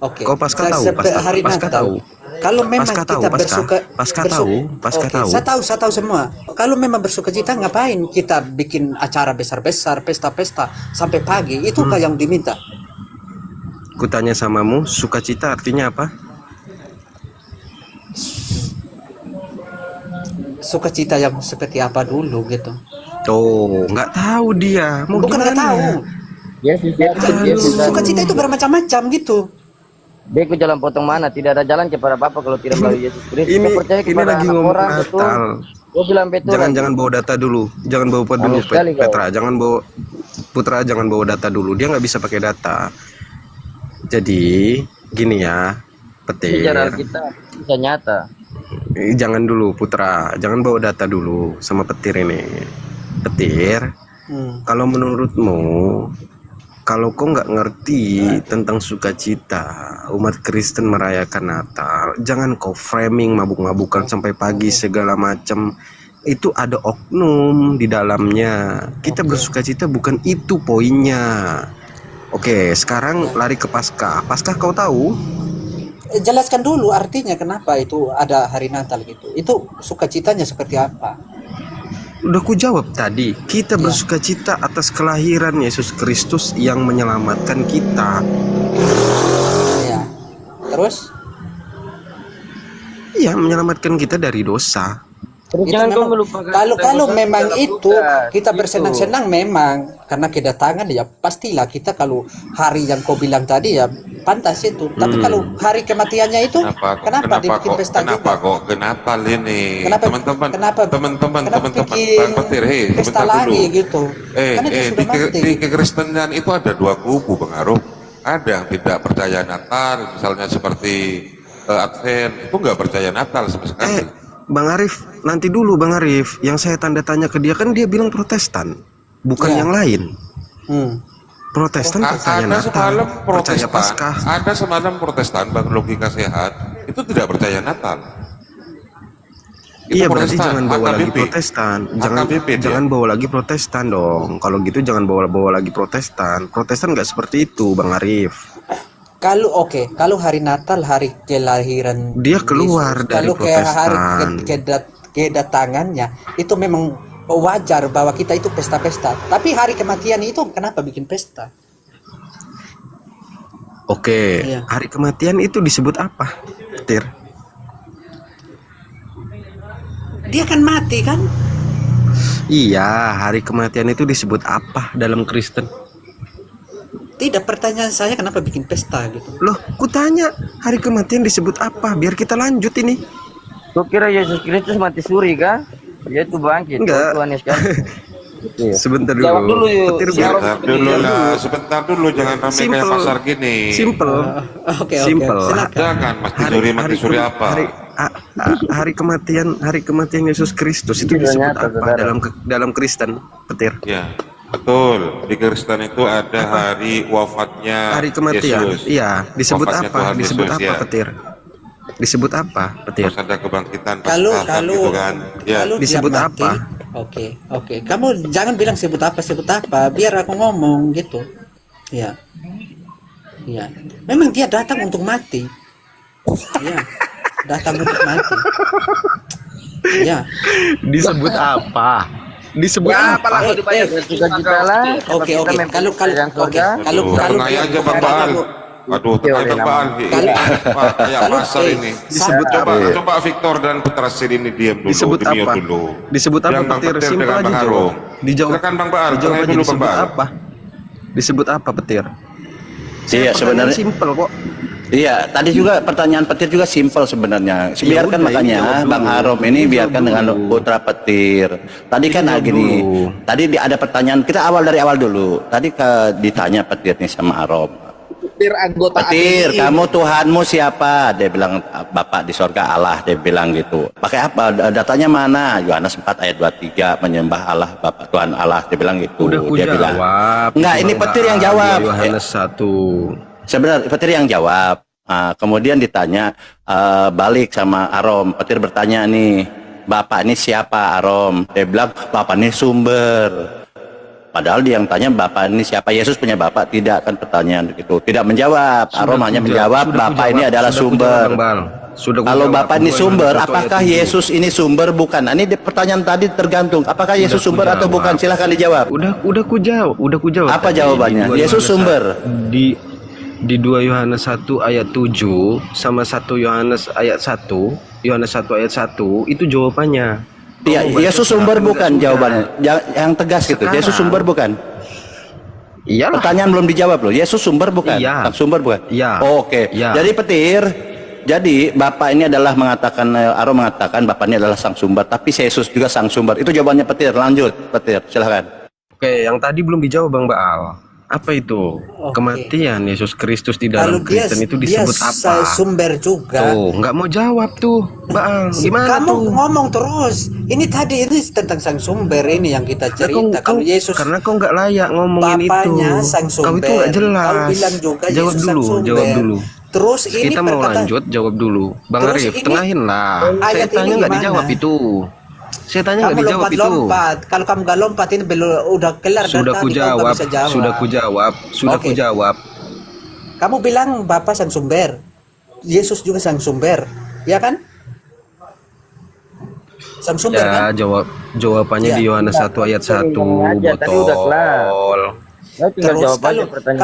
Oke. Kau Paskah tahu? Hari Paskah Natal. tahu? Kalau memang Paskah kita tahu, Paskah. Paskah tahu, Paskah Oke, tahu. Saya tahu semua. Kalau memang bersuka cita, ngapain kita bikin acara besar-besar, pesta-pesta sampai pagi? Itu kan yang diminta. Kutanya samamu, sukacita artinya apa? Sukacita yang seperti apa dulu gitu. Oh, nggak tahu dia. Mau Bukan nggak gimana? tahu. Sukacita itu bermacam-macam gitu. Beko jalan potong mana? Tidak ada jalan kepada Bapa kalau tidak melalui Yesus Kristus. Ini Kau percaya ini kepada lagi anak ngomong orang, betul? Natal. Kau bilang betul. Jangan bawa data dulu. Jangan bawa dulu, Aneh sekali kau. Petra. Jangan bawa Putra. Jangan bawa data dulu. Dia nggak bisa pakai data. Jadi gini ya, Petir. Bicara kita bisa nyata. Jangan dulu Putra. Jangan bawa data dulu sama Petir ini. Petir. Kalau menurutmu, kalau kau nggak ngerti tentang sukacita umat Kristen merayakan Natal, jangan kau framing mabuk-mabukan sampai pagi segala macam. Itu ada oknum di dalamnya. Kita bersukacita bukan itu poinnya. Oke, sekarang lari ke Paskah. Paskah kau tahu? Jelaskan dulu artinya kenapa itu ada hari Natal gitu. Itu sukacitanya seperti apa? Udah ku jawab tadi. Kita bersukacita atas kelahiran Yesus Kristus yang menyelamatkan kita. Ya. Terus? Iya, menyelamatkan kita dari dosa. Terus Itu jangan kau memang- melupakan. kalau memang dalam itu tugas, kita gitu. bersenang-senang memang karena kedatangan ya pastilah kita kalau hari yang kau bilang tadi ya pantas itu. Tapi kalau hari kematiannya itu kenapa dibikin pesta Kenapa juga? kok Natal ini? Kenapa- Teman-teman, kenapa- teman-teman, kenapa teman-teman, bikin Bang Petir, hei, pesta sebentar dulu. lagi gitu? Karena dia sudah mati. Di kekristenan itu ada dua kubu, Bang Aruf. Ada yang tidak percaya Natal, misalnya seperti Advent, itu nggak percaya Natal sama sekali. Bang Arif, nanti dulu Bang Arif. Yang saya tanda tanya ke dia kan dia bilang Protestan, bukan Ya. yang lain. Protestan A- percaya ada Natal, semalam percaya Protestan, Paskah. ada semalam Protestan, Bang Logika Sehat, itu tidak percaya Natal. Itu Iya, berarti Protestan, jangan bawa lagi AKBP. Protestan. AKBP dia. Jangan bawa lagi Protestan dong. Kalau gitu jangan bawa lagi Protestan. Protestan nggak seperti itu, Bang Arif. Kalau hari Natal hari kelahiran Dia keluar Yesus, dari kalau ke hari Protestan. kedatangannya itu memang wajar bahwa kita itu pesta-pesta. Tapi hari kematian itu kenapa bikin pesta? Oke, Iya. hari kematian itu disebut apa, Petir? Dia kan mati kan? Iya, hari kematian itu disebut apa dalam Kristen? Tidak, pertanyaan saya kenapa bikin pesta gitu. Loh, kutanya hari kematian disebut apa? Biar kita lanjut ini. Kau kira Yesus Kristus mati suri kah? Dia itu bangkit. Enggak. Oh, Tuhan Yesus kan. Gitu ya. Sebentar dulu. Jawab dulu yuk. Petir Jawab biar- Sebentar dulu, jangan ramai kayak Simple. pasar gini. Simple. Oke, Simple. silakan. Jangan mati suri apa? Hari kematian Yesus Kristus itu Itu disebut nyata, apa saudara. dalam Kristen, Petir? Ya, betul. Di Kristen itu ada hari wafatnya Hari kematian. Yesus. Iya, disebut Wafatnya apa? Tuhan Disebut Yesus, apa, ya. Petir? Disebut apa, Petir? Pas ada kebangkitan, pas Kalau tahap kalau gitu kan. Ya, kalau dia Disebut mati, apa? oke. Kamu jangan bilang sebut apa, biar aku ngomong gitu. Ya. Ya. Memang dia datang untuk mati. Ya. Datang untuk mati. Ya. Disebut apa? Disebut Ya, apa? apalah kalau dibayar Cita-cita lah. Oke. Kalau tengah aja Bang Baal. Aduh, tengah Bang Baal. Pak, kayak pasar ini. Disebut Coba Victor dan Putra Sir ini diam dulu. Disebut Demio apa? dulu. Disebut apa, Yang Bang Petir? Petir Simpel dengan aja Bang jawab. Harum. Dijawab. Silakan Bang Baal, Dijawab tengah aja, dulu Bang disebut Baal. apa? Disebut apa, Petir? Iya, sebenarnya simpel kok. iya, tadi juga pertanyaan Petir juga simpel sebenarnya. Biarkan udah, makanya ini jawab Bang dulu. Harom ini Ini biarkan jawab dengan dulu. Putra Petir. Tadi kan jawab gini. dulu. Tadi ada pertanyaan, kita dari awal dulu. Tadi ditanya Petir nih sama Harom. Petir anggota Petir, API. kamu Tuhanmu siapa? Dia bilang Bapak di sorga Allah, dia bilang gitu. Pakai apa? Datanya mana? Yohanes 4 ayat 23 menyembah Allah Bapak Tuhan Allah, dia bilang gitu. Udah ku Dia bilang. jawab. Enggak, ini Petir yang jawab. Yohanes 1. Sebenarnya Petir yang jawab. Kemudian ditanya balik sama Arom. Petir bertanya nih, Bapak ini siapa Arom? Dia bilang Bapak ini sumber. Padahal dia yang tanya Bapak ini siapa? Yesus punya Bapak? Tidak, kan pertanyaan gitu. Tidak menjawab. Arom hanya menjawab Bapak ini adalah sumber. Kalau Bapak ini sumber, apakah Yesus ini sumber? Bukan. Ini pertanyaan tadi tergantung. Apakah Yesus sumber atau bukan? Silahkan dijawab. Udah ku jawab. Apa tadi. jawabannya? Di 2 Yesus Yohanes sumber. Di 2 Yohanes 1 ayat 7 sama 1 Yohanes ayat 1, Yohanes 1 ayat 1 itu jawabannya. Iya, Yesus sumber bukan jawabannya. Yang tegas gitu. Sekarang. Yesus sumber bukan. Iyalah. Pertanyaan belum dijawab loh. Yesus sumber bukan? Iya. Sumber bukan? Iya. Oke. Iya. Jadi Petir, jadi Bapak ini adalah mengatakan, Arom mengatakan Bapak ini adalah sang sumber, tapi Yesus juga sang sumber. Itu jawabannya Petir. Lanjut, Petir. Silahkan. Oke, yang tadi belum dijawab Bang Baal. Apa itu? Kematian Yesus Kristus di Kalau dalam Kristen itu dia disebut apa? sumber juga. Tuh, nggak mau jawab tuh, Baal. Gimana Kamu tuh? ngomong terus. Ini tadi ini tentang sang sumber ini yang kita cerita. Kalau Yesus Karena kau nggak layak ngomongin Bapaknya itu. sang Kau sumber. itu nggak jelas. Kau bilang juga jawab Yesus dulu, sang sumber. jawab dulu. Terus ini Kita mau perkataan- lanjut, jawab dulu. Bang Terus Arif, ini tengahin lah. Saya ayat ini tanya nggak gimana? dijawab itu. Saya tanya nggak Kamu dijawab itu. lompat-lompat. Kalau kamu nggak lompat ini belum udah kelar. Sudah dari ku tadi, kau nggak jawab, bisa jawab. sudah ku Oke. jawab. Kamu bilang Bapa sang sumber. Yesus juga sang sumber. Ya kan? Sang sumber kan? Ya, jawabannya Ya. di Yohanes 1 ayat 1, aja, tadi udah kelar. botol. Nah, tinggal Terus jawab aja pertanyaan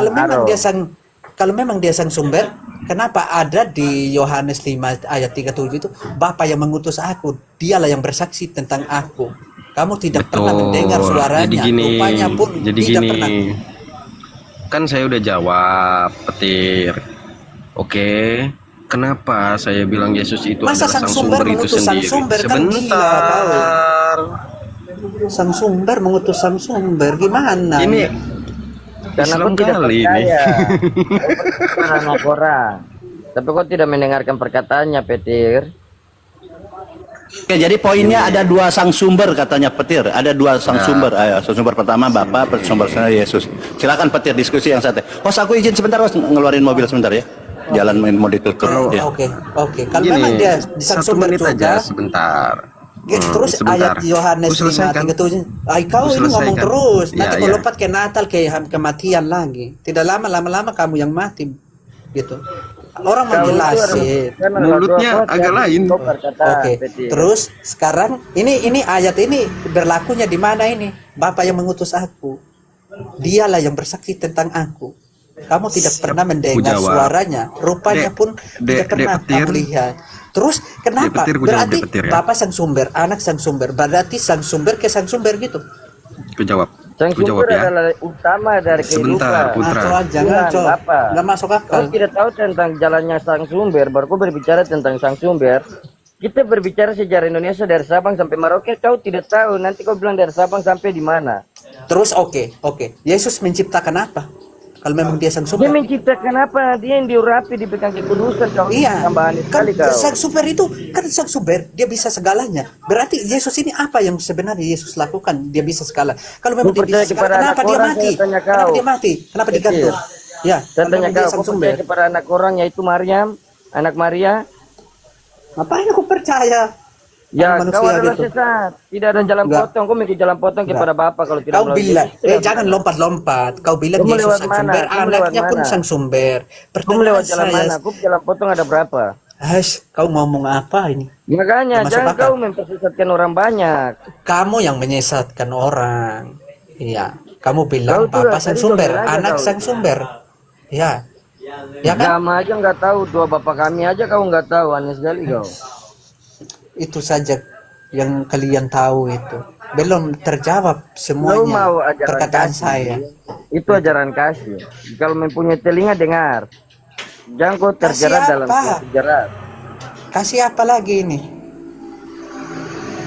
kalau memang dia sang sumber, kenapa ada di Yohanes 5 ayat 37 itu Bapa yang mengutus aku, dialah yang bersaksi tentang aku. Kamu tidak pernah mendengar suaranya, Jadi gini, rupanya pun jadi tidak gini. pernah. Kan saya udah jawab, Petir. Oke. Kenapa saya bilang Yesus itu Masa adalah sang sang sumber sumber itu mengutus sang sendiri? sumber, kan gila Sebentar. Sang sumber mengutus sang sumber, gimana? Ini Karena Islam kau tidak kali ini. percaya. Kau anak orang. Tapi kau tidak mendengarkan perkataannya, Petir. Oke, jadi poinnya ada 2 sang sumber katanya Petir. Ada 2 sang sumber. Ayo, sang sumber pertama Bapak, sumber saya Yesus. Silakan Petir diskusi yang santai. Host, aku izin sebentar, Host, ngeluarin mobil sebentar ya. Jalan mau ditutup. Ya. Oke. Kalau Gini, memang dia di sang 1 sumber menit juga, aja, sebentar. terus sebentar. ayat Yohanes Ku selesaikan. 5:37. Ay, kau Ku ini ngomong selesaikan. terus. Nanti Ya, kau ya. lompat ke Natal ke kematian lagi. Tidak lama-lama kamu yang mati. Gitu. Orang menjelasin. Mulutnya agak lain. Oke. Terus sekarang ini ayat ini berlakunya di mana ini? Bapa yang mengutus aku. Dialah yang bersaksi tentang aku. Kamu tidak pernah mendengar jawab. suaranya. Rupanya Dek, pun Dek, tidak pernah Dek Petir. kamu lihat. Terus kenapa? Dek Petir, ku jawab, Berarti Dek Petir, ya. Bapak sang sumber, anak sang sumber. Berarti sang sumber ke sang sumber gitu. Ku jawab. Sang Ku jawab sumber ya. adalah utama dari Sebentar, kehidupan. Putra. Jangan, Bukan, apa? Nggak masuk akal. Kau tidak tahu tentang jalannya sang sumber, baru kau berbicara tentang sang sumber. Kita berbicara sejarah Indonesia dari Sabang sampai Merauke, kau tidak tahu. Nanti kau bilang dari Sabang sampai di mana? Terus oke. Yesus menciptakan apa? Kalau memang dia sang Dia sumber. menciptakan apa? Dia yang diurapi, diberikan kekudusan. Kau Iya, tambahan kan sekali kau. sang sumber itu kan sang sumber, dia bisa segalanya. Berarti Yesus ini apa yang sebenarnya Yesus lakukan? Dia bisa segala. Kalau memang dia bisa percaya segala, kepada kenapa anak dia orang, mati? saya tanya kau. Kenapa dia mati? Kenapa Kecil. digantung? Ya, Saya kalau tanya memang dia kau, sang kau sumber. percaya kepada anak orang yaitu Maryam, anak Maria? Ngapain aku percaya? Ya, Anu kau manusia adalah gitu. sesat. Tidak ada jalan Enggak. potong. Kau mikir jalan potong Enggak. kepada Bapa kalau tidak Kau melalui bilang, Yesus. Tidak jangan ada. lompat-lompat. Kau bilang Kamu Yesus lewat sang mana? sumber, Kamu lewat anaknya pun mana? sang sumber. Kamu Pertanyaan lewat jalan saya, mana? Aku jalan potong ada berapa? kau ngomong apa ini? Makanya Nggak masuk jangan akal. kau mempersesatkan orang banyak. Kamu yang menyesatkan orang. Iya, kamu Kau bilang tuh Bapa sang tadi kau sumber, bilang aja anak kau. sang sumber. Ya, ya kan? Agama aja nggak tahu, dua bapak kami aja kau nggak tahu, aneh sekali kau. Itu saja yang kalian tahu itu. Belum terjawab Kau semuanya mau ajaran perkataan kasih? saya. Itu ajaran kasih. Kalau mempunyai telinga dengar. Jangan kau terjerat Kasih dalam apa? jerat. Kasih apa lagi ini?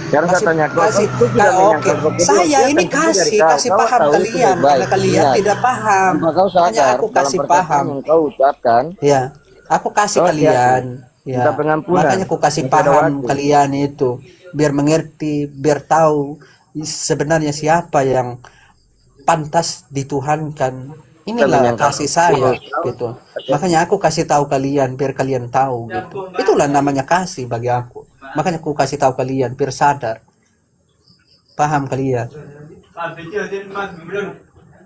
Sekarang saya tanya kau, kasih. kau sudah Oke, menyangkal kau kedua, saya siapa ini yang kedua dari kasih kau? kasih Kau paham tahu itu kalian baik-baik. karena kalian Ingat. tidak paham. Jika kau Hanya sadar aku dalam kasih perkataan paham. yang kau ucapkan, Ya, aku kasih kau kalian. hati-hati. Ya, Minta pengampunan. makanya aku kasih Masih ada paham waktu. kalian itu biar mengerti, biar tahu sebenarnya siapa yang pantas dituhankan. Inilah menyangkal kasih saya terus. gitu. Makanya aku kasih tahu kalian biar kalian tahu gitu. Itulah namanya kasih bagi aku. Makanya aku kasih tahu kalian biar sadar. Paham kalian?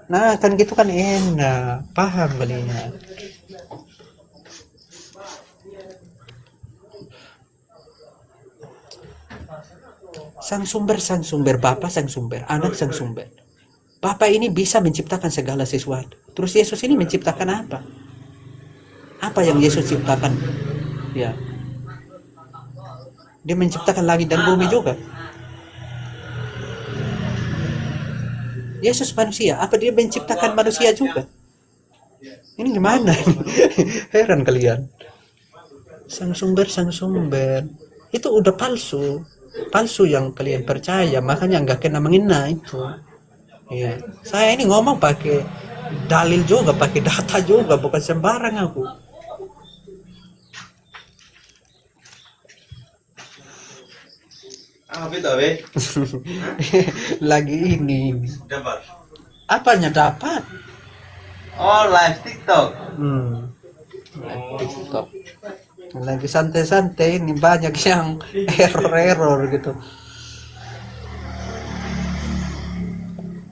Nah, kan gitu kan enak. Paham kalian? Sang sumber, Bapa sang sumber, anak sang sumber. Bapa ini bisa menciptakan segala sesuatu. Terus Yesus ini menciptakan apa? Apa yang Yesus ciptakan? Ya. Dia menciptakan langit dan bumi juga. Yesus manusia, apa dia menciptakan manusia juga? Ini gimana? Heran kalian. Sang sumber. Itu udah palsu. Palsu yang kalian percaya, makanya nggak kena mengena itu. Iya. Saya ini ngomong pakai dalil juga, pakai data juga, bukan sembarang aku. Lagi ini. Apanya dapat? Oh, live TikTok. Live TikTok. Lagi santai-santai ini banyak yang error gitu.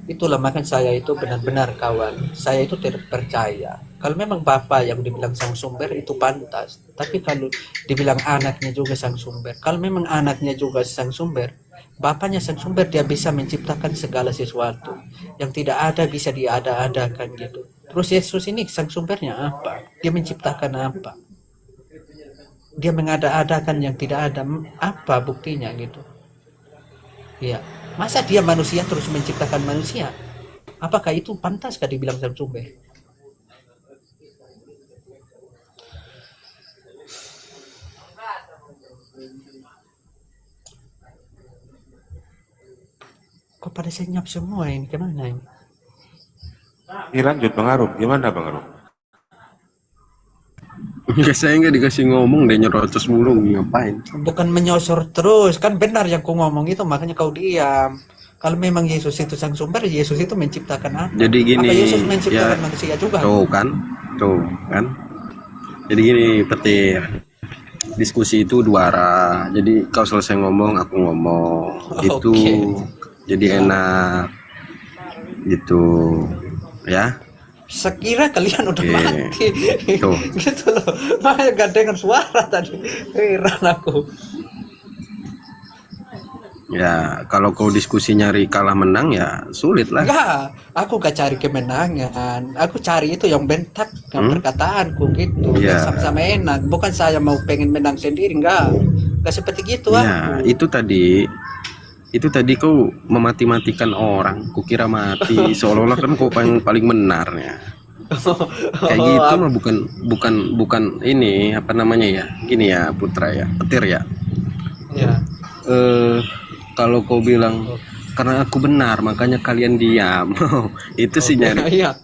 Itulah makanya saya itu benar-benar kawan. Saya itu tidak percaya. Kalau memang bapak yang dibilang sang sumber itu pantas. Tapi kalau dibilang anaknya juga sang sumber. Kalau memang anaknya juga sang sumber, bapaknya sang sumber, dia bisa menciptakan segala sesuatu. Yang tidak ada bisa diada-adakan gitu. Terus Yesus ini sang sumbernya apa? Dia menciptakan apa? Dia mengada-adakan yang tidak ada, apa buktinya gitu? Iya. Masa dia manusia terus menciptakan manusia? Apakah itu pantaskah dibilang sang sumber? Kok pada senyap semua ini? Kemana ini? Lanjut Bang Arum, gimana Bang Arum? Ya saya nggak dikasih ngomong deh, nyerocos mulu, ngapain? Bukan menyosor terus, kan benar yang ku ngomong itu, makanya kau diam. Kalau memang Yesus itu sang sumber, Yesus itu menciptakan apa? Jadi gini, apa Yesus menciptakan ya, manusia juga? tuh kan. Jadi gini, petir. Diskusi itu dua arah. Jadi kau selesai ngomong, aku ngomong. Gitu. Jadi enak. Gitu. Ya. Sekira kalian udah mati. Tuh. Gitu loh. Makanya gak dengar suara tadi. Heran aku. Ya, kalau kau diskusi nyari kalah menang ya sulit lah. Enggak, aku gak cari kemenangan. Aku cari itu yang bentak perkataanku gitu. Iya. Yang sama-sama enak. Bukan saya mau pengen menang sendiri, enggak. Gak seperti gitu Ya, aku. itu tadi kau memati-matikan orang. Kukira mati, seolah-olah kan kau paling benarnya. Kayak gitu mah bukan ini apa namanya ya? Gini ya Putra ya, petir ya. Ya. Kalau kau bilang karena aku benar makanya kalian diam, itu sih nyari. Iya.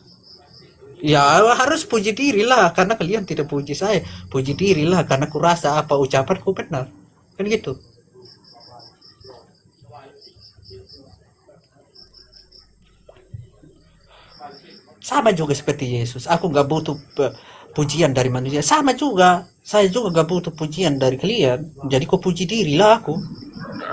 Ya harus puji diri lah, karena kalian tidak puji saya. Puji diri lah, karena kurasa apa ucapanku benar. Kan gitu. Sama juga seperti Yesus. Aku nggak butuh pujian dari manusia. Sama juga, saya juga gak butuh pujian dari kalian. Jadi kau puji dirilah aku.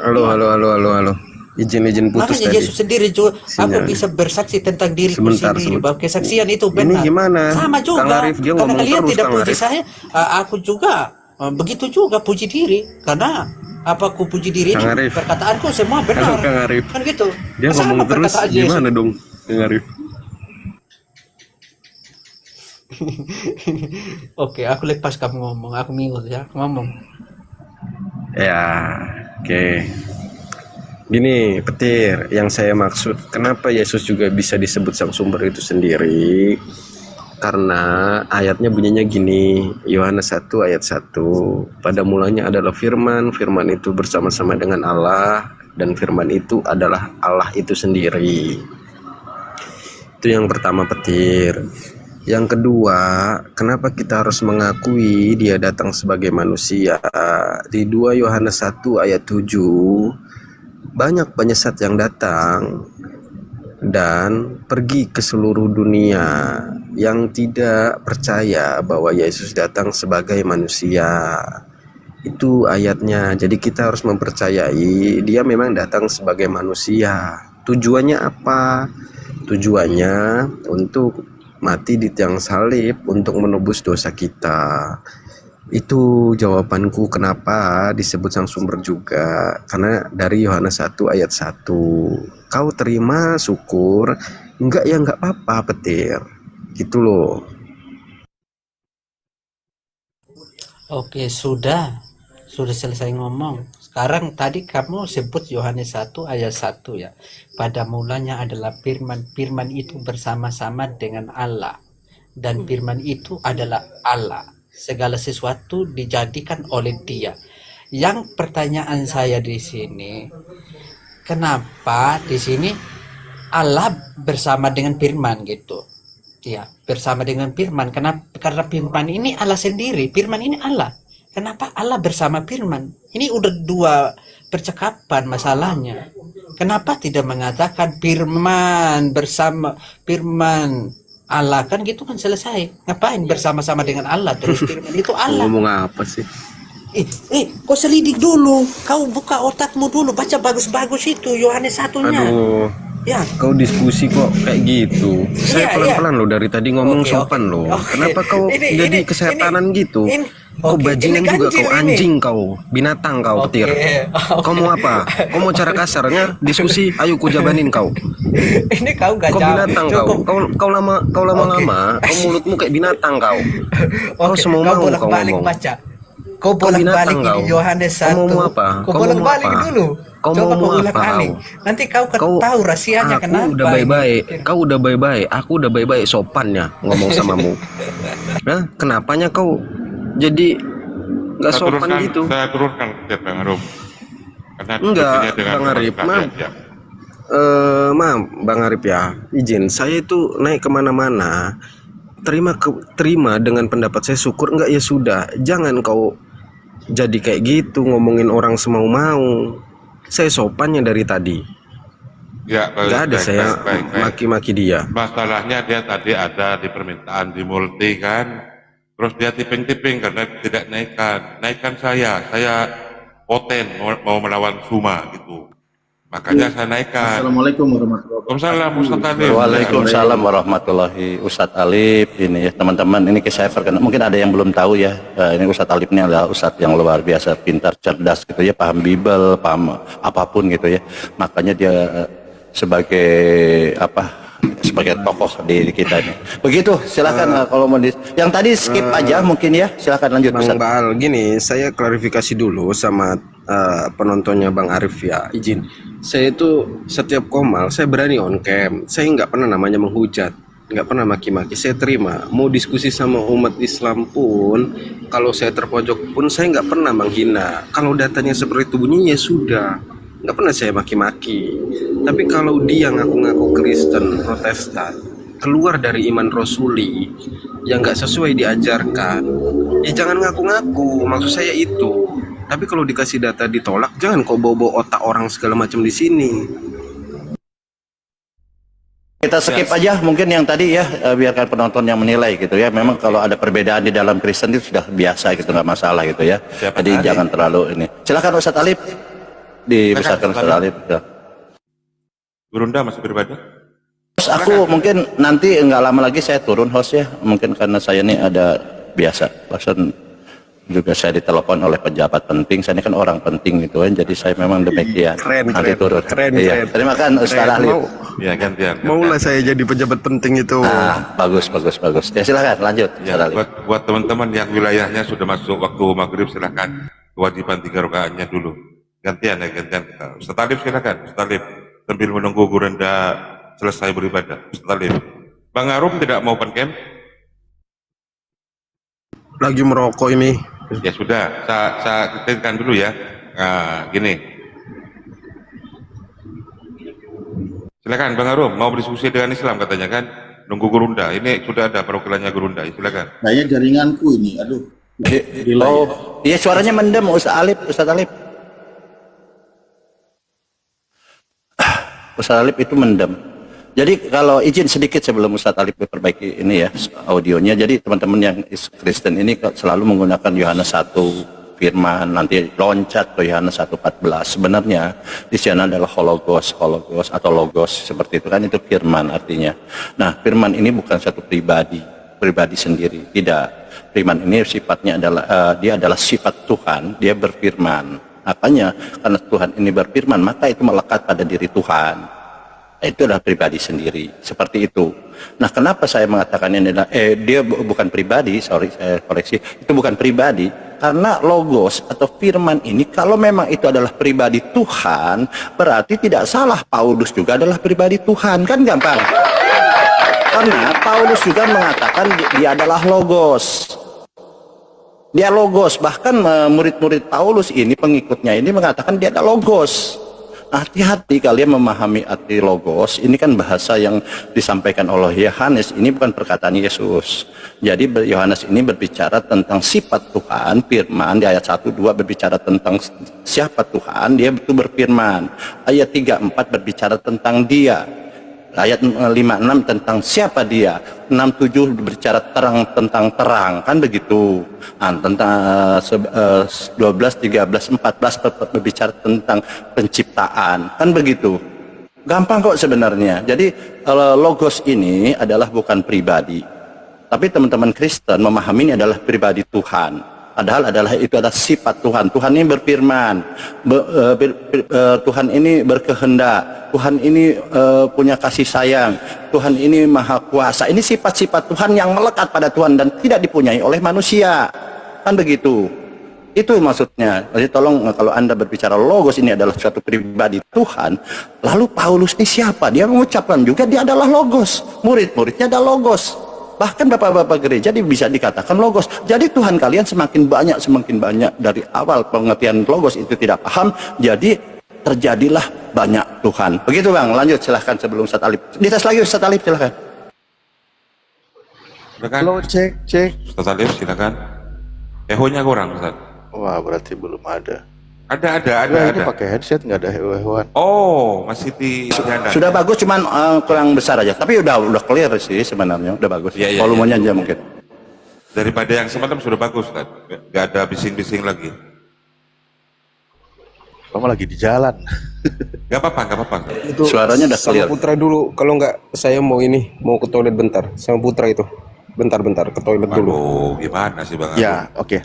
Halo. Izin putus Makanya tadi. Yesus sendiri juga, aku Sinyal. bisa bersaksi tentang diriku Sebentar. sendiri bahwa kesaksian itu Ini benar. gimana? Sama juga, Kang Arif dia karena ngomong kalian terus, tidak Kang puji Arif. saya, aku juga begitu juga puji diri. Karena apa aku puji diri Kang ini, Arif. perkataanku semua benar. Halo Kang Arif. Kan gitu. Dia Sama ngomong terus perkataan Yesus. gimana dong Kang Arif? Oke, aku lepas kamu ngomong, aku mute ya, ngomong. Ya, oke. Gini, petir, yang saya maksud, kenapa Yesus juga bisa disebut sang sumber itu sendiri? Karena ayatnya bunyinya gini, Yohanes 1 ayat 1. Pada mulanya adalah firman, firman itu bersama-sama dengan Allah, dan firman itu adalah Allah itu sendiri. Itu yang pertama, petir. Yang kedua, kenapa kita harus mengakui dia datang sebagai manusia? Di 2 Yohanes 1 ayat 7, banyak penyesat yang datang dan pergi ke seluruh dunia yang tidak percaya bahwa Yesus datang sebagai manusia. Itu ayatnya. Jadi kita harus mempercayai dia memang datang sebagai manusia. Tujuannya apa? Tujuannya untuk mati di tiang salib untuk menebus dosa kita. Itu jawabanku kenapa disebut sang sumber juga, karena dari Yohanes 1 ayat 1. Kau terima syukur, enggak ya enggak apa-apa, petir. Gitu loh. Oke, sudah selesai ngomong. Sekarang tadi kamu sebut Yohanes 1 ayat 1 ya. Pada mulanya adalah firman, firman itu bersama-sama dengan Allah, dan firman itu adalah Allah. Segala sesuatu dijadikan oleh Dia. Yang pertanyaan saya di sini, kenapa di sini Allah bersama dengan firman gitu? Ya, bersama dengan firman. Karena firman ini Allah sendiri, firman ini Allah. Kenapa Allah bersama firman? Ini udah dua percakapan masalahnya. Kenapa tidak mengatakan firman bersama firman Allah, kan gitu kan selesai. Ngapain bersama-sama dengan Allah terus firman itu Allah? Ngomong apa sih? Kau selidik dulu, kau buka otakmu dulu, baca bagus-bagus itu Yohanes 1-nya. Aduh. Ya. Kau diskusi kok kayak gitu. Saya pelan-pelan loh dari tadi ngomong sopan loh. Kenapa kau jadi kesetanan gitu? Kau bajingan juga, kau anjing, kau binatang, kau petir. Kau mau apa? Kau mau cara kasarnya diskusi? Ayo ku jabanin kau. Ini kau gak Kau binatang kau. Kau lama-lama kau mulutmu kayak binatang kau. Kau semua mau kau ngomong. Baca. Kau bolak-balik di Yohanes 1. Kau mau apa? Kau bolak-balik dulu. Kau Coba mau kau apa ulang-alik. Nanti kau tahu rahasianya kenapa. Aku udah baik-baik. Kau udah baik-baik. Aku udah baik-baik sopannya ngomong samamu. Nah, kenapanya kau jadi nggak sopan gitu? Saya turunkan ya Bang Arum. Karena Enggak, diskusinya dengan Bang Arif. Ustaz, Maaf. ya. Maaf, Bang Arif ya. Izin, saya itu naik kemana-mana. Terima dengan pendapat saya, syukur enggak ya sudah. Jangan kau jadi kayak gitu ngomongin orang semau-mau. Saya sopannya dari tadi. Ya, Nggak ada saya maki-maki dia. Masalahnya dia tadi ada di permintaan di multi kan. Terus dia tiping-tiping karena tidak naikkan saya poten mau melawan Suma gitu. Makanya saya naikkan. Assalamualaikum warahmatullahi Waalaikumsalam Ustaz Alif. Waalaikumsalam warahmatullahi Ustadz Alif. Ini ya teman-teman, ini saya perkenalkan, mungkin ada yang belum tahu ya, ini Ustadz Alif ini adalah Ustadz yang luar biasa, pintar, cerdas gitu ya, paham Bible, paham apapun gitu ya. Makanya dia sebagai sebagai tokoh di kita ini. Begitu, silakan kalau mau yang tadi skip aja mungkin ya, silakan lanjut Bang Ustadz. Baal, gini, saya klarifikasi dulu sama penontonnya Bang Arif ya, izin. Saya itu setiap komal saya berani on cam. Saya nggak pernah namanya menghujat, nggak pernah maki-maki. Saya terima. Mau diskusi sama umat Islam pun, kalau saya terpojok pun saya nggak pernah menghina. Kalau datanya seperti itu bunyinya sudah, nggak pernah saya maki-maki. Tapi kalau dia ngaku-ngaku Kristen, Protestan, keluar dari iman Rasuli yang nggak sesuai diajarkan, ya jangan ngaku-ngaku. Maksud saya itu. Tapi kalau dikasih data ditolak, jangan kau bawa-bawa otak orang segala macam di sini. Kita skip aja mungkin yang tadi ya, biarkan penonton yang menilai gitu ya. Memang kalau ada perbedaan di dalam Kristen itu sudah biasa gitu, nggak masalah gitu ya. Jadi jangan terlalu ini. Silakan Ustadz Alif, dibesarkan Ustadz Alif. Ya. Gurunda masih beribadah? Terus aku mungkin nanti nggak lama lagi saya turun host ya, mungkin karena saya ini ada biasa, bahkan juga saya ditelepon oleh pejabat penting. Saya ini kan orang penting gitu kan, jadi saya memang demikian. Nanti turun. Iya. Terima kasih Ustadz Alif. Ya gantian. Maulah saya jadi pejabat penting itu. Bagus. Ya silakan lanjut. Ya, buat teman-teman yang wilayahnya sudah masuk waktu maghrib, silakan kewajiban 3 rakaatnya dulu. Gantian kita. Ustadz Alif silakan. Ustadz Alif sambil menunggu Gurunda selesai beribadah. Ustadz Alif. Bang Arum tidak mau open cam? Lagi merokok ini. Ya sudah, saya ketikkan dulu ya. Nah, gini. Silakan Bang Arum, mau berdiskusi dengan Islam katanya kan? Nunggu Gurunda. Ini sudah ada perwakilannya Gurunda. Silakan. Saya jaringanku ini, aduh. Iya suaranya mendem Ustadz Alif. Ustadz Alif itu mendem. Jadi kalau izin sedikit sebelum Ustadz Alif perbaiki ini ya audionya. Jadi teman-teman yang Kristen ini selalu menggunakan Yohanes 1 firman, nanti loncat ke Yohanes 1:14. Sebenarnya di sana adalah hologos atau logos seperti itu kan, itu firman artinya. Nah, firman ini bukan satu pribadi sendiri, tidak. Firman ini sifatnya adalah dia adalah sifat Tuhan, dia berfirman. Makanya karena Tuhan ini berfirman, maka itu melekat pada diri Tuhan. Itu adalah pribadi sendiri, seperti itu. Nah, kenapa saya mengatakan ini adalah dia bukan pribadi, saya koreksi, itu bukan pribadi, karena logos atau firman ini kalau memang itu adalah pribadi Tuhan, berarti tidak salah Paulus juga adalah pribadi Tuhan, kan gampang. Karena Paulus juga mengatakan dia adalah logos. Dia logos, bahkan murid-murid Paulus ini, pengikutnya ini mengatakan dia adalah logos. Hati-hati kalian memahami arti logos. Ini kan bahasa yang disampaikan oleh Yohanes, ini bukan perkataan Yesus. Jadi Yohanes ini berbicara tentang sifat Tuhan, firman. Di ayat 1-2 berbicara tentang siapa Tuhan, dia itu berfirman. Ayat 3-4 berbicara tentang dia. Ayat 5-6 tentang siapa dia. 6-7 berbicara tentang terang, kan begitu. Tentang 12, 13, 14 berbicara tentang penciptaan, kan begitu. Gampang kok sebenarnya. Jadi logos ini adalah bukan pribadi, tapi teman-teman Kristen memahami ini adalah pribadi Tuhan. Padahal itu adalah sifat Tuhan. Tuhan ini berfirman, Tuhan ini berkehendak, Tuhan ini punya kasih sayang, Tuhan ini maha kuasa. Ini sifat-sifat Tuhan yang melekat pada Tuhan dan tidak dipunyai oleh manusia, kan begitu. Itu maksudnya. Jadi tolong, kalau Anda berbicara logos ini adalah suatu pribadi Tuhan, lalu Paulus ini siapa? Dia mengucapkan juga dia adalah logos, murid-muridnya adalah logos. Bahkan bapak-bapak gereja bisa dikatakan logos. Jadi Tuhan kalian semakin banyak dari awal pengertian logos itu tidak paham, jadi terjadilah banyak Tuhan. Begitu Bang, lanjut silahkan sebelum Ustadz Alif. Dites lagi Ustadz Alif silahkan. Halo, cek. Ustadz Alif silakan. Ehonya kurang Ustadz. Wah, berarti belum ada. Ada. Ini pakai headset nggak ada hewan. Oh, masih di Sudah bagus, cuman kurang besar aja. Tapi udah clear sih sebenarnya, udah bagus. Volumenya aja mungkin. Daripada yang semalam sudah bagus kan, nggak ada bising-bising lagi. Kamu lagi di jalan. Gak apa-apa. Itu suaranya udah clear. Sama Putra dulu, kalau nggak saya mau ke toilet bentar. Sama Putra itu, bentar ke toilet dulu. Oh, gimana sih Bang? Ya, oke.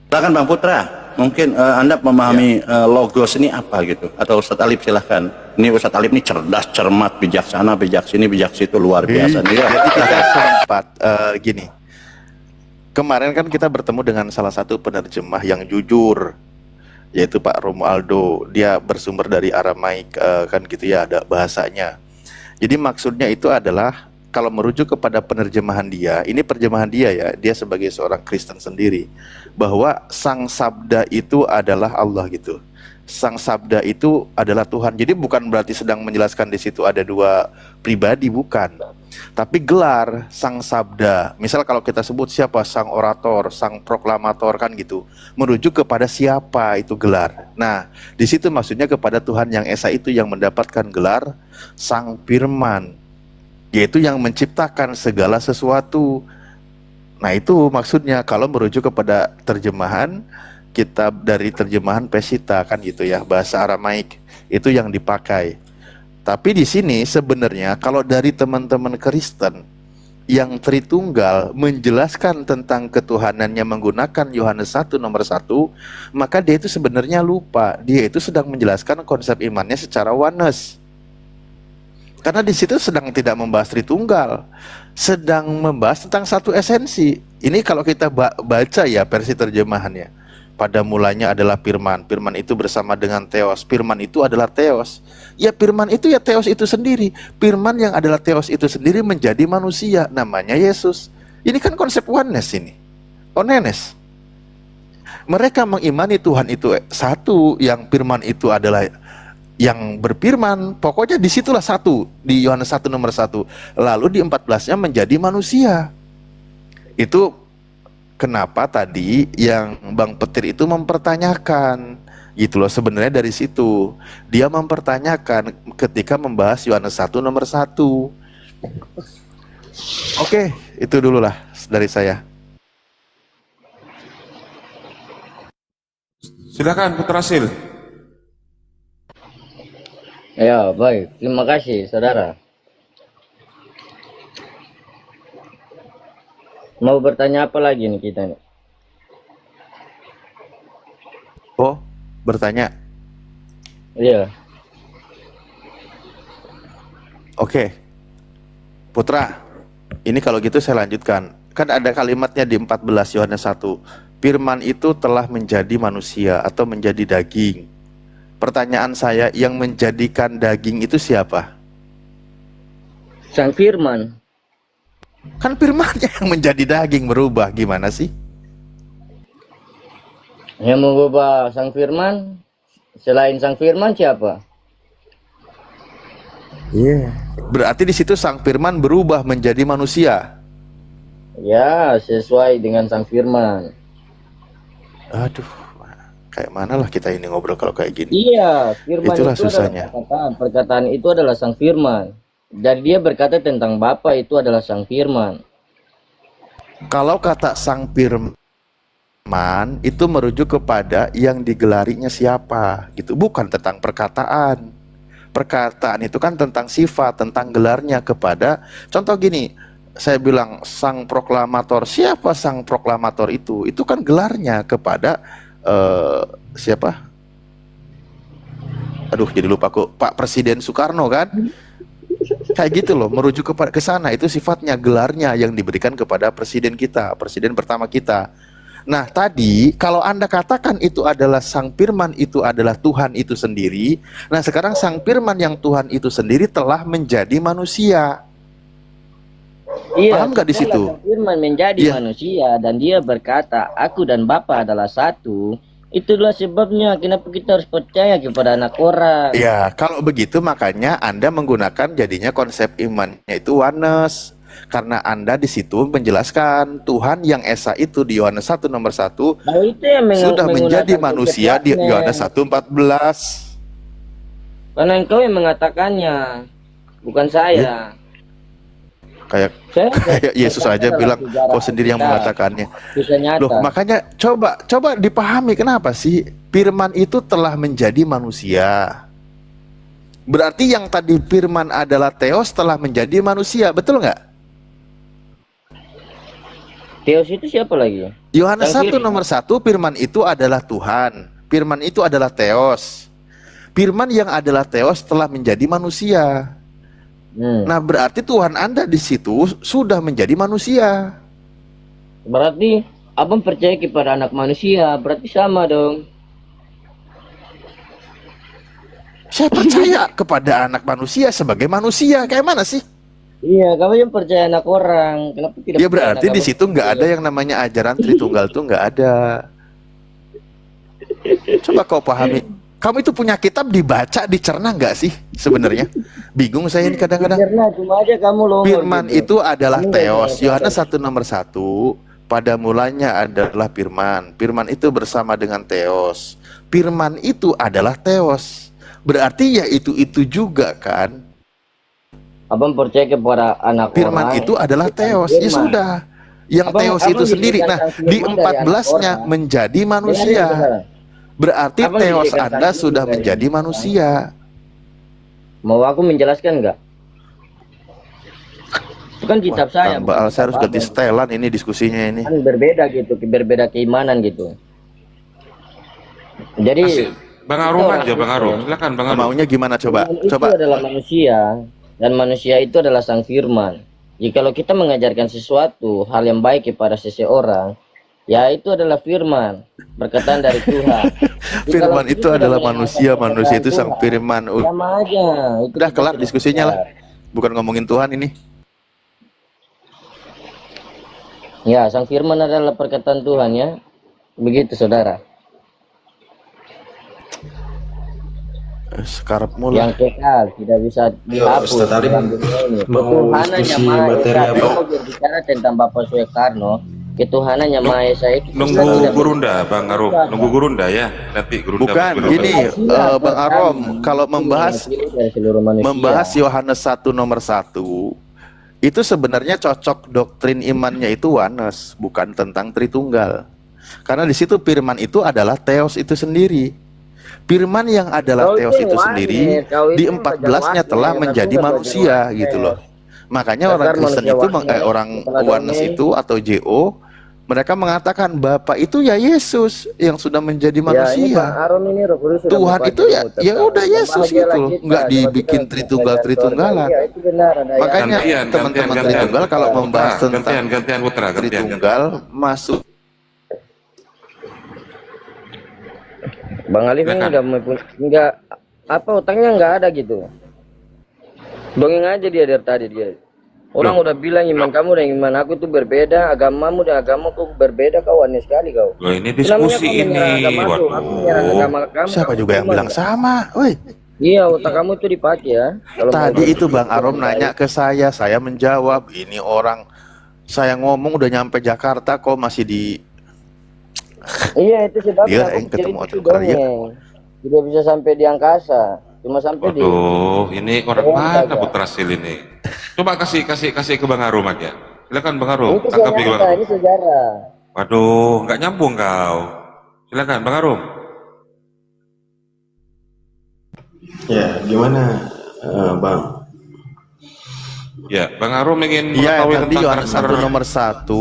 Silakan Bang Putra. Mungkin Anda memahami logos ini apa gitu, atau Ustadz Alif silahkan. Ini Ustadz Alif ini cerdas, cermat, bijaksana, bijaksini, bijaksitu luar biasa. Jadi kita sempat gini. Kemarin kan kita bertemu dengan salah satu penerjemah yang jujur, yaitu Pak Romualdo. Dia bersumber dari Aramaik kan gitu ya, ada bahasanya. Jadi maksudnya itu adalah kalau merujuk kepada penerjemahan dia, ini terjemahan dia ya, dia sebagai seorang Kristen sendiri, bahwa Sang Sabda itu adalah Allah gitu. Sang Sabda itu adalah Tuhan. Jadi bukan berarti sedang menjelaskan di situ ada dua pribadi, bukan. Tapi gelar Sang Sabda, misal kalau kita sebut siapa, Sang Orator, Sang Proklamator kan gitu, merujuk kepada siapa itu gelar. Nah, di situ maksudnya kepada Tuhan yang Esa itu yang mendapatkan gelar Sang Firman. yaitu yang menciptakan segala sesuatu. Nah itu maksudnya kalau merujuk kepada terjemahan kitab dari terjemahan Peshitta kan gitu ya, bahasa Aramaik itu yang dipakai. Tapi di sini sebenarnya kalau dari teman-teman Kristen yang Tritunggal menjelaskan tentang ketuhanannya menggunakan Yohanes 1 nomor 1, maka dia itu sebenarnya lupa. Dia itu sedang menjelaskan konsep imannya secara oneness. Karena di situ sedang tidak membahas Tritunggal, sedang membahas tentang satu esensi. Ini kalau kita baca ya versi terjemahannya. Pada mulanya adalah firman, firman itu bersama dengan Theos, firman itu adalah Theos. Ya firman itu ya Theos itu sendiri. Firman yang adalah Theos itu sendiri menjadi manusia, namanya Yesus. Ini kan konsep oneness ini. Onenes. Mereka mengimani Tuhan itu satu, yang firman itu adalah yang berfirman. Pokoknya disitulah satu, di Yohanes 1 nomor 1. Lalu di 14-nya menjadi manusia. Itu kenapa tadi yang Bang Petir itu mempertanyakan gitu loh, sebenarnya dari situ dia mempertanyakan ketika membahas Yohanes 1 nomor 1. Oke, itu dulu lah dari saya. Silakan Putra Sil. Ya, baik. Terima kasih, saudara. Mau bertanya apa lagi nih kita nih? Oh, bertanya. Iya. Oke. Putra, ini kalau gitu saya lanjutkan. Kan ada kalimatnya di 14 Yohanes 1. Firman itu telah menjadi manusia atau menjadi daging. Pertanyaan saya, yang menjadikan daging itu siapa? Sang Firman. Kan firmannya yang menjadi daging, berubah, gimana sih? Yang mengubah Sang Firman, selain Sang Firman siapa? Iya. Berarti di situ Sang Firman berubah menjadi manusia. Ya, sesuai dengan Sang Firman. Aduh, kayak mana lah kita ini ngobrol kalau kayak gini. Iya, Firman Itulah itu susahnya. adalah perkataan. Perkataan itu adalah Sang Firman. Jadi dia berkata tentang Bapa itu adalah Sang Firman. Kalau kata Sang Firman itu merujuk kepada yang digelarinya siapa gitu, bukan tentang perkataan. Perkataan itu kan tentang sifat, tentang gelarnya kepada. Contoh gini, saya bilang Sang Proklamator. Siapa Sang Proklamator itu? Itu kan gelarnya kepada siapa? Aduh, jadi lupa kok. Pak Presiden Soekarno kan? Kayak gitu loh, merujuk ke sana. Itu sifatnya, gelarnya yang diberikan kepada presiden kita, presiden pertama kita. Nah tadi kalau Anda katakan itu adalah Sang Firman, itu adalah Tuhan itu sendiri. Nah sekarang Sang Firman yang Tuhan itu sendiri telah menjadi manusia. Iya, paham nggak di situ? Sang Firman menjadi manusia dan dia berkata, aku dan Bapa adalah satu. Itulah sebabnya kenapa kita harus percaya kepada anak orang. Ya, kalau begitu makanya Anda menggunakan jadinya konsep imannya itu oneness. Karena Anda di situ menjelaskan Tuhan yang Esa itu di Yohanes 1 nomor 1 itu yang sudah menjadi menggunakan manusia di konsep Yohanes 1:14. Karena engkau yang mengatakannya, bukan saya. Kayak Yesus aja bilang, kau sendiri yang mengatakannya. Loh, makanya coba dipahami kenapa sih Firman itu telah menjadi manusia. Berarti yang tadi Firman adalah Theos telah menjadi manusia, betul nggak? Theos itu siapa lagi? Yohanes 1 nomor 1, Firman itu adalah Tuhan. Firman itu adalah Theos. Firman yang adalah Theos telah menjadi manusia. Nah berarti Tuhan Anda di situ sudah menjadi manusia. Berarti abang percaya kepada anak manusia, berarti sama dong. Saya percaya kepada anak manusia sebagai manusia. Kayak mana sih? Iya, kamu yang percaya anak orang. Kenapa tidak? Ya berarti di situ nggak ada yang namanya ajaran Tritunggal tuh nggak ada. Coba kau pahami. Kamu itu punya kitab dibaca, dicerna nggak sih sebenarnya? Bingung saya ini kadang-kadang. Cuma aja kamu loh. Firman itu adalah Theos. Yohanes 1 nomor 1. Pada mulanya adalah Firman. Firman itu bersama dengan Theos. Firman itu adalah Theos. Berarti ya itu juga kan. Abang percaya kepada anak Firman orang itu adalah bukan teos. Ya firman. sudah. Yang Abang- teos abang itu sendiri. dijadikan Nah, sang di firman dari anak 14-nya orang. menjadi Dengar manusia. ini, saudara. Berarti Abang teos dijadikan sang Anda firman sudah dari menjadi anak orang. manusia. Mau aku menjelaskan nggak? Itu kan kitab saya. Kang Baal, saya harus kitab ganti abang. setelan ini diskusinya ini. Kan berbeda gitu, berbeda keimanan gitu. Jadi Kasih Bang kita Arum orang aja, Bang Arum. Kristen, Silakan Bang Arum. Maunya gimana coba? Firman itu Coba. adalah manusia dan manusia itu adalah sang firman. Jikalau kita mengajarkan sesuatu hal yang baik kepada seseorang, ya itu adalah firman, perkataan dari Tuhan. Jikalau Firman itu kita adalah mengamalkan manusia, manusia itu sang Tuhan, firman. sama aja. Itu Udah kita kelar sudah diskusinya lah. belajar. Bukan ngomongin Tuhan ini. Ya, sang firman adalah perkataan Tuhan ya. Begitu saudara. Sekarap mulai. Yang kekal tidak bisa dihapus Ustaz Arif dalam dunia ini. mau Ketuhanannya diskusi Maha materi Esa. apa? Saya mau berbicara tentang Bapak Soekarno. Ketuhanannya Maha Esa itu kita Nunggu tidak Gurunda, Bang Arum. Nunggu Gurunda ya. Nanti Gurunda. Bukan, Gurunda. gini Bang Arom, kalau membahas dari seluruh manusia. membahas Yohanes 1 nomor 1 itu sebenarnya cocok doktrin imannya itu oneness, bukan tentang Tritunggal. Karena di situ firman itu adalah teos itu sendiri. Firman yang adalah Kau teos itu itu yang sendiri warnet, kau di itu 14-nya belajar telah warnet, menjadi aku nggak manusia belajar gitu warnet. loh. Makanya Dasar orang Kristen manusia itu warnet, orang kepala oneness domain. itu atau JO mereka mengatakan Bapa itu ya Yesus yang sudah menjadi Ya, ini manusia. Bang Aron ini Roh Kudus sudah Tuhan membaca itu ya ilmu ya tentang udah Yesus bahagialah gitu, kita, nggak coba dibikin kita tritunggal-tritunggalan. Iya, itu benar ada Makanya Gantian, teman-teman gantian. Tritunggal kalau membahas Putra, tentang gantian Putra, gantian. Tritunggal masuk. Bang Alif ini Silakan. nggak apa utangnya nggak ada gitu. Dongeng aja dia dari tadi dia. Orang udah bilang iman kamu dan iman aku tuh berbeda, agamamu dan agamaku berbeda, kau aneh sekali kau. Loh, ini Namanya diskusi kau menyerang ini. agamaku, aku menyerang agama kamu. Siapa kamu juga yang terima bilang nggak? sama, woi. Iya, otak kamu tuh dipakai ya. Kalau Tadi mau itu Bang Arom nanya ke saya menjawab. Ini orang saya ngomong udah nyampe Jakarta kok masih di Iya, itu sebabnya Dia yang aku ketemu jadi itu tukar ya. dongeng. Tidak bisa sampai di angkasa, cuma sampai di Waduh, ini orang Doang mana saja. Putra Sil ini? Coba kasih ke Bang Arum aja. Silakan Bang Arum, Ini tanggapi Bang nyata, Arum. ini sejarah. Waduh, nggak nyambung kau. Silakan Bang Arum. Ya, gimana Bang? Ya, Bang Arum ingin Iya, mengetahui tadi tentang Yohanes 1 karakter. nomor 1.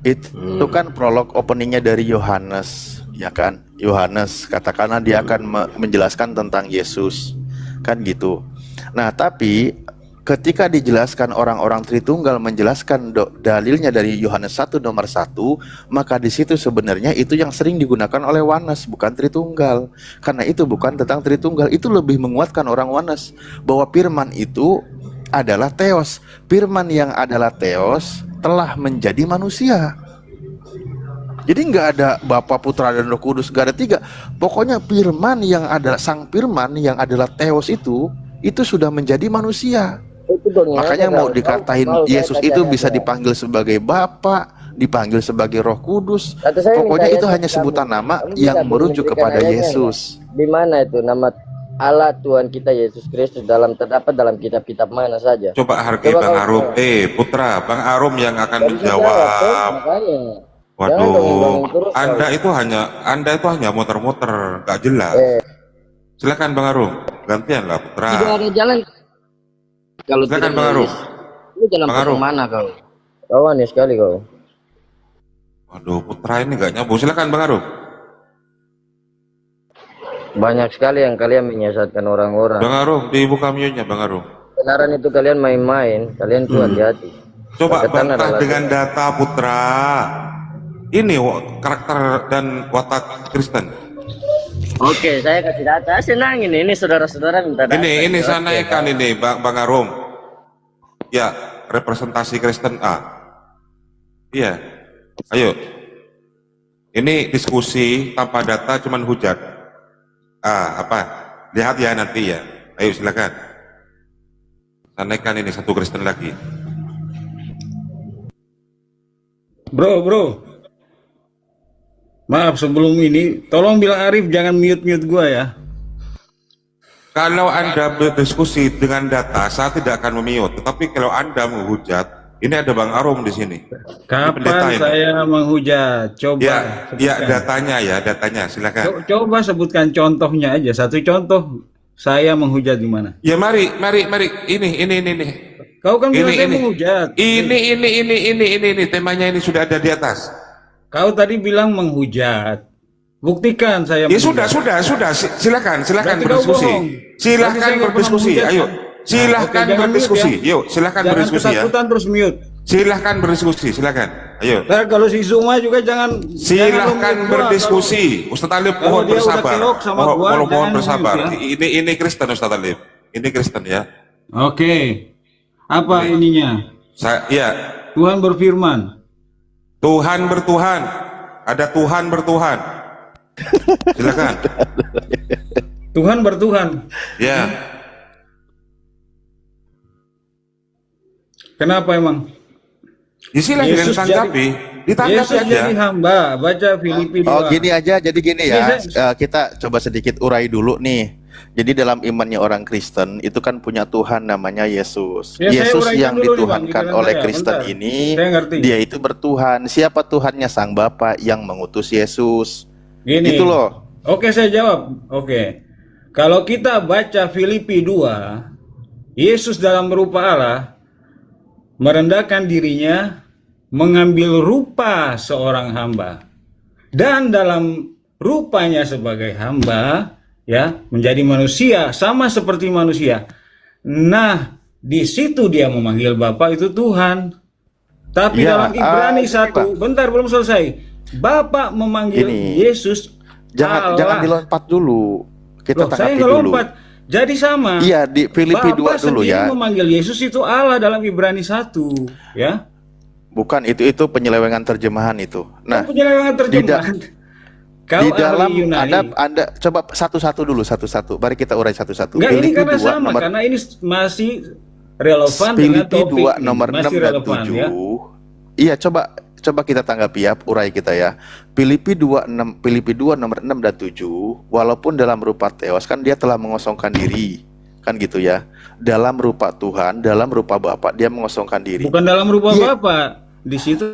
Itu kan prolog openingnya dari Yohanes, ya kan? Yohanes katakanlah dia akan menjelaskan tentang Yesus. Kan gitu. Nah, tapi ketika dijelaskan orang-orang Tritunggal menjelaskan dalilnya dari Yohanes 1 nomor 1, maka di situ sebenarnya itu yang sering digunakan oleh Oneness, bukan Tritunggal. Karena itu bukan tentang Tritunggal, itu lebih menguatkan orang Oneness bahwa firman itu adalah teos. Firman yang adalah teos telah menjadi manusia. Jadi nggak ada Bapa, Putra, dan Roh Kudus, nggak ada tiga. Pokoknya firman yang adalah sang firman yang adalah teos itu sudah menjadi manusia. Itu dongeng Makanya aja, mau kau. dikatain Mau saya Yesus tanya itu aja. bisa dipanggil sebagai Bapa, dipanggil sebagai Roh Kudus. Kata saya Pokoknya minta itu Yesus hanya kamu. sebutan nama Kamu yang bisa merujuk memberikan kepada ayatnya Yesus. nggak? Di mana itu nama Allah Tuhan kita Yesus Kristus terdapat dalam kitab-kitab mana saja? Coba hargai Coba Bang kau Arum. jawab. Putra, Bang Arum yang akan Nggak bisa jawab, toh, menjawab. makanya. Jangan dongeng-dongeng Waduh, terus. Anda itu hanya muter-muter, nggak jelas. Silakan Bang Arum, gantian lah Putra. Tidak ada jalan. Kalau Silakan tidak Bang Arum. nulis, lu jalan Bang Arum. mana kau? Kau aneh sekali kau. Waduh, Putra ini nggak nyambung. Silakan Bang Arum. Banyak sekali yang kalian menyesatkan orang-orang. Bang Arum, dibuka mute-nya Bang Arum. Kebenaran itu kalian main-main, kalian tuh hati-hati. Coba Perkataan bantah adalah dengan data Putra. Ini karakter dan watak Kristen. Oke, saya kasih data. Senang ini saudara-saudara minta data. Ini saya Oke, naikkan Bang. ini Bang Arum. Ya, representasi Kristen A. Iya. Ayo. Ini diskusi tanpa data cuman hujat. Apa? Lihat ya nanti ya. Ayo silakan. Saya naikkan ini satu Kristen lagi. Bro. Maaf sebelum ini, tolong bilang Arif jangan mute gua ya. Kalau Anda berdiskusi dengan data, saya tidak akan memute. Tetapi kalau Anda menghujat, ini ada Bang Arum di sini. Kapan saya menghujat? Coba. Ya, datanya, silakan. Coba sebutkan contohnya aja. Satu contoh saya menghujat di mana? Ya mari. Ini. Kau kan bilang saya menghujat. Ini temanya ini sudah ada di atas. Kau tadi bilang menghujat. Buktikan saya menghujat. Ya sudah. Silakan Berarti berdiskusi. Berarti saya nggak pernah menghujat, Ayo. Silahkan Oke, jangan berdiskusi. mute ya. Yuk, silahkan Jangan berdiskusi ya. ketakutan terus mute. Silahkan berdiskusi, silakan. Ayo. Ntar kalau si Zuma juga jangan Silahkan mute gua. berdiskusi. Ustaz Alif Kalau mohon dia udah bersabar. kelok sama gua, Mohon jangan bersabar. mute ya. Ini Kristen Ustaz Alif. Ini Kristen ya. Oke. Apa ininya? Ya. Tuhan berfirman. Tuhan bertuhan. Ada Tuhan bertuhan. Silakan. Tuhan bertuhan. Ya. Kenapa emang? Ya silahkan ditanggapi. Ditanggapi Yesus aja. jadi hamba. Baca Filipi 2. Oh gini aja, jadi gini ya, Ini saya- kita coba sedikit urai dulu nih. Jadi dalam imannya orang Kristen itu kan punya Tuhan namanya Yesus. Ya, saya Yesus uraikan yang dulu nih, Bang, dituhankan giliran oleh saya. Kristen Bentar. ini, Saya ngerti. dia itu bertuhan. Siapa Tuhannya? Sang Bapa yang mengutus Yesus. Gini. Itu loh. Oke, saya jawab. Oke. Kalau kita baca Filipi 2, Yesus dalam rupa Allah merendahkan dirinya, mengambil rupa seorang hamba. Dan dalam rupanya sebagai hamba, ya, menjadi manusia sama seperti manusia. Nah, di situ dia memanggil Bapa itu Tuhan. Tapi Ya, dalam Ibrani ini, 1, bentar belum selesai. Bapa memanggil Ini. Yesus Jangan Allah. dilompat dulu. Kita Loh, saya tanggapi nggak dulu. lompat. Jadi sama. Iya, di Filipi 2 Bapa dulu sendiri ya. memanggil Yesus itu Allah dalam Ibrani 1, ya. Bukan, itu penyelewengan terjemahan itu. Nah, Penyelewengan terjemahan. Kau di dalam ahli Yunani. Anda coba satu-satu dulu, satu-satu. Mari kita urai satu-satu. Enggak, ini Filipi karena 2 sama, nomor karena ini masih relevan dengan Filipi topik 2 ini. nomor 6 Masih dan relevan, 7. ya. Iya, coba kita tanggapi ya, urai kita ya. Filipi 2 nomor 6 dan 7, walaupun dalam rupa Theos kan dia telah mengosongkan diri. Kan gitu ya. Dalam rupa Tuhan, dalam rupa Bapa dia mengosongkan diri. Bukan dalam rupa Iya. Bapa. Di situ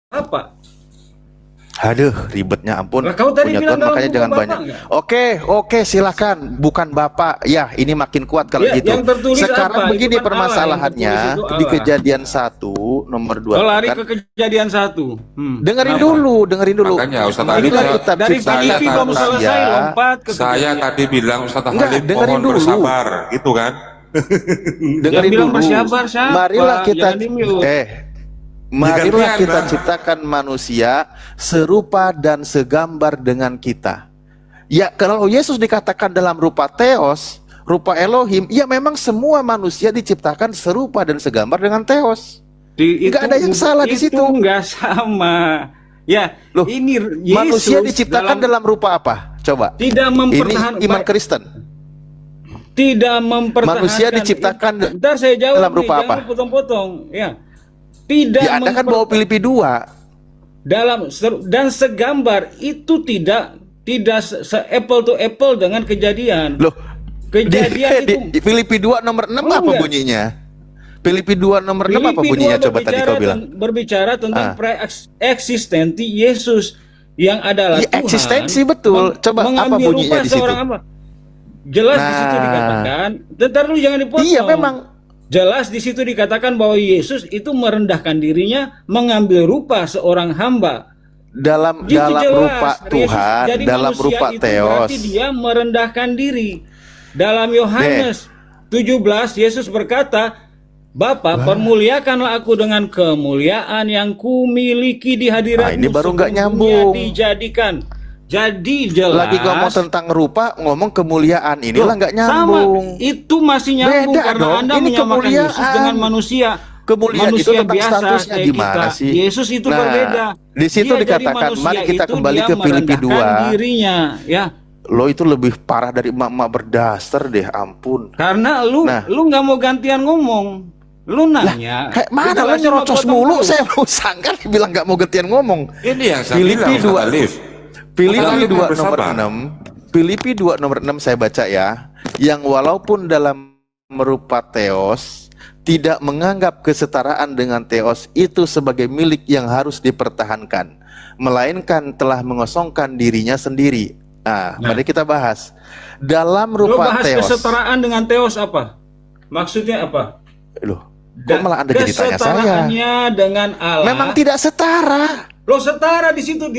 apa? Aduh, ribetnya ampun. Lah, kau tadi Punya bilang Tuhan dalam makanya rupa jangan Bapa banyak. enggak? Oke, silakan. Bukan Bapak. Ya, ini makin kuat kalau Ya, gitu. yang tertulis Sekarang apa? begini Itu kan permasalahannya Allah, yang tertulis di itu Kejadian 1 nomor 2 Oh, lari kan. ke kejadian 1. Dengerin dulu. Makanya Ustaz Inilah Alif, kitab dari ciptaan Filipi belum manusia. selesai, lompat ke saya kejadian. tadi bilang Ustaz Enggak, Alif dengerin mohon dulu. bersabar, gitu kan? Dengerin bilang dulu. bersabar siapa? Marilah kita Jangan di-mute. marilah Gantian, kita Bang. ciptakan manusia serupa dan segambar dengan kita. Ya, kalau Yesus dikatakan dalam rupa Theos, rupa Elohim, ya memang semua manusia diciptakan serupa dan segambar dengan Theos. Nggak ada yang salah di situ. Itu nggak sama. Ya, Loh, ini Yesus manusia diciptakan dalam rupa apa? Coba. tidak mempertahankan Ini iman Kristen. tidak mempertahankan Manusia diciptakan Bentar saya jawab dalam rupa nih, apa? jangan potong-potong. Ya. Tidak Ya, Anda kan bawa Filipi 2. dan segambar itu tidak apple to apple dengan kejadian. Loh, Kejadian itu di Filipi 2 nomor 6 apa enggak. bunyinya? Filipi 2 nomor 6 apa Filipi bunyinya? 2 Coba tadi kau bilang. berbicara tentang pre-eksistensi Yesus yang adalah Ya, Tuhan. eksistensi betul. Coba apa mengambil bunyinya rupa di situ? seorang hamba. Jelas di situ Nah. dikatakan. Bentar dulu jangan dipotong. Iya, memang. Jelas di situ dikatakan bahwa Yesus itu merendahkan dirinya, mengambil rupa seorang hamba. Dalam Itu dalam jelas. rupa Yesus Tuhan, jadi dalam manusia rupa itu Theos. berarti dia merendahkan diri. Dalam Yohanes 17 Yesus berkata, Bapa, permuliakanlah aku dengan kemuliaan yang kumiliki di hadiratmu. Nah, ini baru nggak sebelum nyambung. dunia dijadikan. Jadi jelas. Lagi ngomong tentang rupa, ngomong kemuliaan. Inilah nggak Sama, nyambung. itu masih nyambung Beda karena dong, Anda ini menyamakan kemuliaan. Yesus dengan manusia. Kemuliaan itu manusia tentang biasa statusnya kayak gimana kita. sih? Yesus itu Nah, berbeda. di situ Dia jadi dikatakan, manusia mari kita itu kembali dia ke Filipi merendahkan 2. dirinya, ya. Lo itu lebih parah dari emak-emak berdasar deh, ampun. Karena lu Nah, lu nggak mau gantian ngomong. Lu nanya, kayak mana lo dijelasin nyerocos potong mulu? dulu. Saya mau sangka bilang nggak mau gantian ngomong. Ini yang saya Filipi bilang, 2 Ustaz Alif. Filipi Ustaz Alif 2 nomor bersabar. 6. Filipi 2 nomor 6 saya baca ya. Yang walaupun dalam merupa theos, tidak menganggap kesetaraan dengan theos itu sebagai milik yang harus dipertahankan, melainkan telah mengosongkan dirinya sendiri. Nah, mari kita bahas. Dalam Lu rupa bahas theos. kesetaraan dengan teos apa? Maksudnya apa? Loh, kok malah Anda jadi tanya saya? Kesetaraannya dengan Allah. Memang tidak setara. Lo setara di situ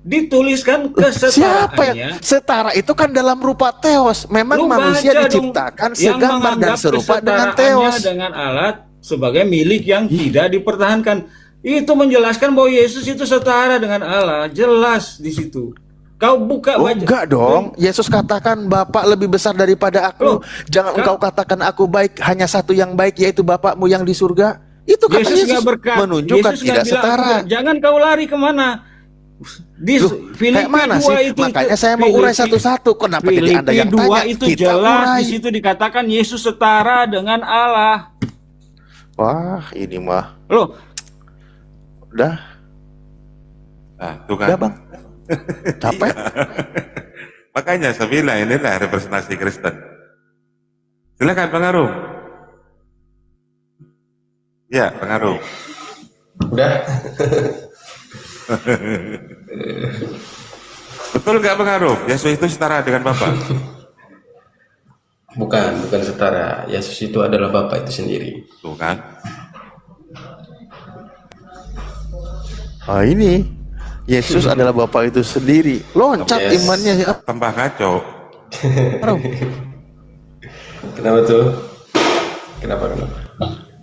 dituliskan Siapa kesetaraannya. yang setara itu kan dalam rupa theos. Memang Lu manusia baca dong, diciptakan yang segambar dan menganggap serupa dengan kesetaraannya theos. dengan alat sebagai milik yang tidak dipertahankan. Itu menjelaskan bahwa Yesus itu setara dengan Allah, jelas di situ. Kau buka Oh, baca. enggak dong. Yesus katakan Bapa lebih besar daripada aku. Jangan engkau katakan aku baik, hanya satu yang baik yaitu Bapakmu yang di surga. Itu kata Yesus Yesus nggak berkata, menunjukkan Yesus nggak tidak bilang, setara. jangan kau lari kemana. Di Filipi Kayak mana 2 sih? itu Makanya saya mau urai satu-satu. Kenapa jadi Anda yang Filipi 2 tanya? itu Kita jelas urai. di situ dikatakan Yesus setara dengan Allah. Wah, ini mah. Loh, Udah. Nah, tuh kan. Udah, Bang. Capek. Makanya saya bilang inilah representasi Kristen. Silakan Bang Arum. Ya, Bang Arum. Udah. Betul nggak Bang Arum? Yesus itu setara dengan Bapa? Bukan setara. Yesus itu adalah Bapa itu sendiri. Tuh kan. Ah, ini Yesus adalah Bapa itu sendiri. Loncat Yes. imannya. Tambah kacau. Kenapa tuh? Kenapa?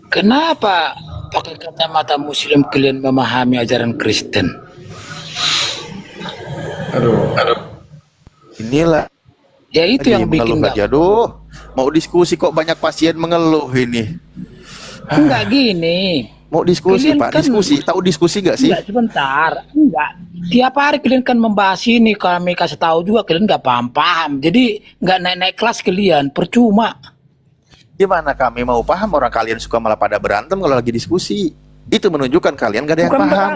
Kenapa pakai kacamata Muslim kalian memahami ajaran Kristen? Aduh. Inilah. Ya itu yang bikin mengeluh aja. Aduh, mau diskusi kok banyak pasien mengeluh ini. enggak gini. Mau diskusi Kalian Pak, kan- diskusi. Tahu diskusi gak sih? Enggak sebentar, enggak. Tiap hari kalian kan membahas ini, kami kasih tahu juga kalian nggak paham-paham. Jadi nggak naik-naik kelas kalian, percuma. Gimana kami mau paham orang kalian suka malah pada berantem kalau lagi diskusi. Itu menunjukkan kalian gak ada yang Bukan paham.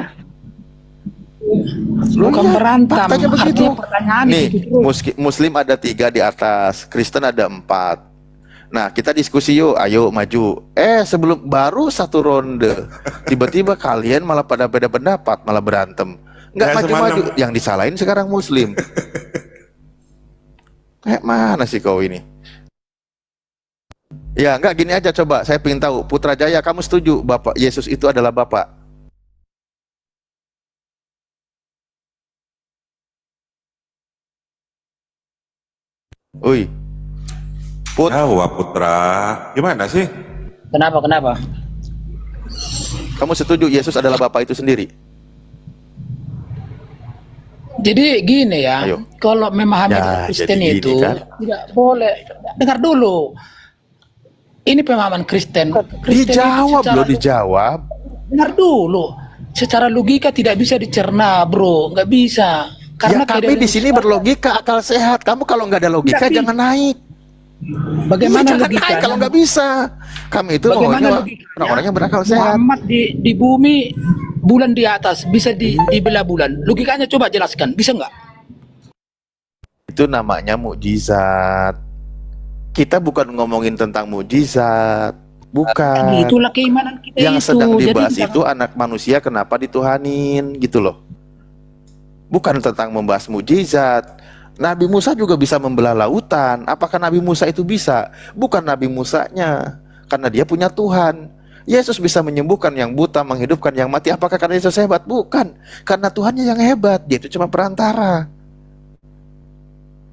Bukan berantem, faktanya begitu. artinya pertanyaan Nih, itu terus. Muslim ada 3 di atas, Kristen ada 4. Nah, kita diskusi yuk, ayo maju. Sebelum baru 1 ronde, tiba-tiba kalian malah pada beda pendapat, malah berantem. Nggak Ya, maju-maju, semalam- yang disalahin sekarang Muslim. Kayak mana sih kau ini? Ya, enggak gini aja coba, saya pengen tahu. Putrajaya, kamu setuju Bapak Yesus itu adalah Bapak? Ui. Jawab Putra. Gimana sih? Kenapa? Kamu setuju Yesus adalah Bapak itu sendiri? Jadi gini ya, Ayo. kalau memahami Ya, Kristen jadi gini itu kan. tidak boleh. Dengar dulu. Ini pemahaman Kristen. Kristen itu Dijawab secara- loh, dijawab. Dengar dulu. Secara logika tidak bisa dicerna, bro. Nggak bisa. Karena Ya kami keadaan di sini yang- berlogika, akal sehat. Kamu kalau nggak ada logika Tapi- jangan naik. Bagaimana Iya, jangan logikanya? naik kalau nggak bisa. Kami itu Bagaimana maunya logikanya? orang-orang yang berakal sehat. Muhammad di bumi, bulan di atas, bisa dibelah bulan. Logikanya coba jelaskan, bisa nggak? Itu namanya mukjizat. Kita bukan ngomongin tentang mukjizat, bukan. Itulah keimanan kita Yang itu. sedang Jadi dibahas jangan- itu anak manusia kenapa dituhanin gitu loh. Bukan tentang membahas mukjizat. Nabi Musa juga bisa membelah lautan. Apakah Nabi Musa itu bisa? Bukan Nabi Musanya, karena dia punya Tuhan. Yesus bisa menyembuhkan yang buta, menghidupkan yang mati. Apakah karena Yesus hebat? Bukan, karena Tuhannya yang hebat. Dia itu cuma perantara.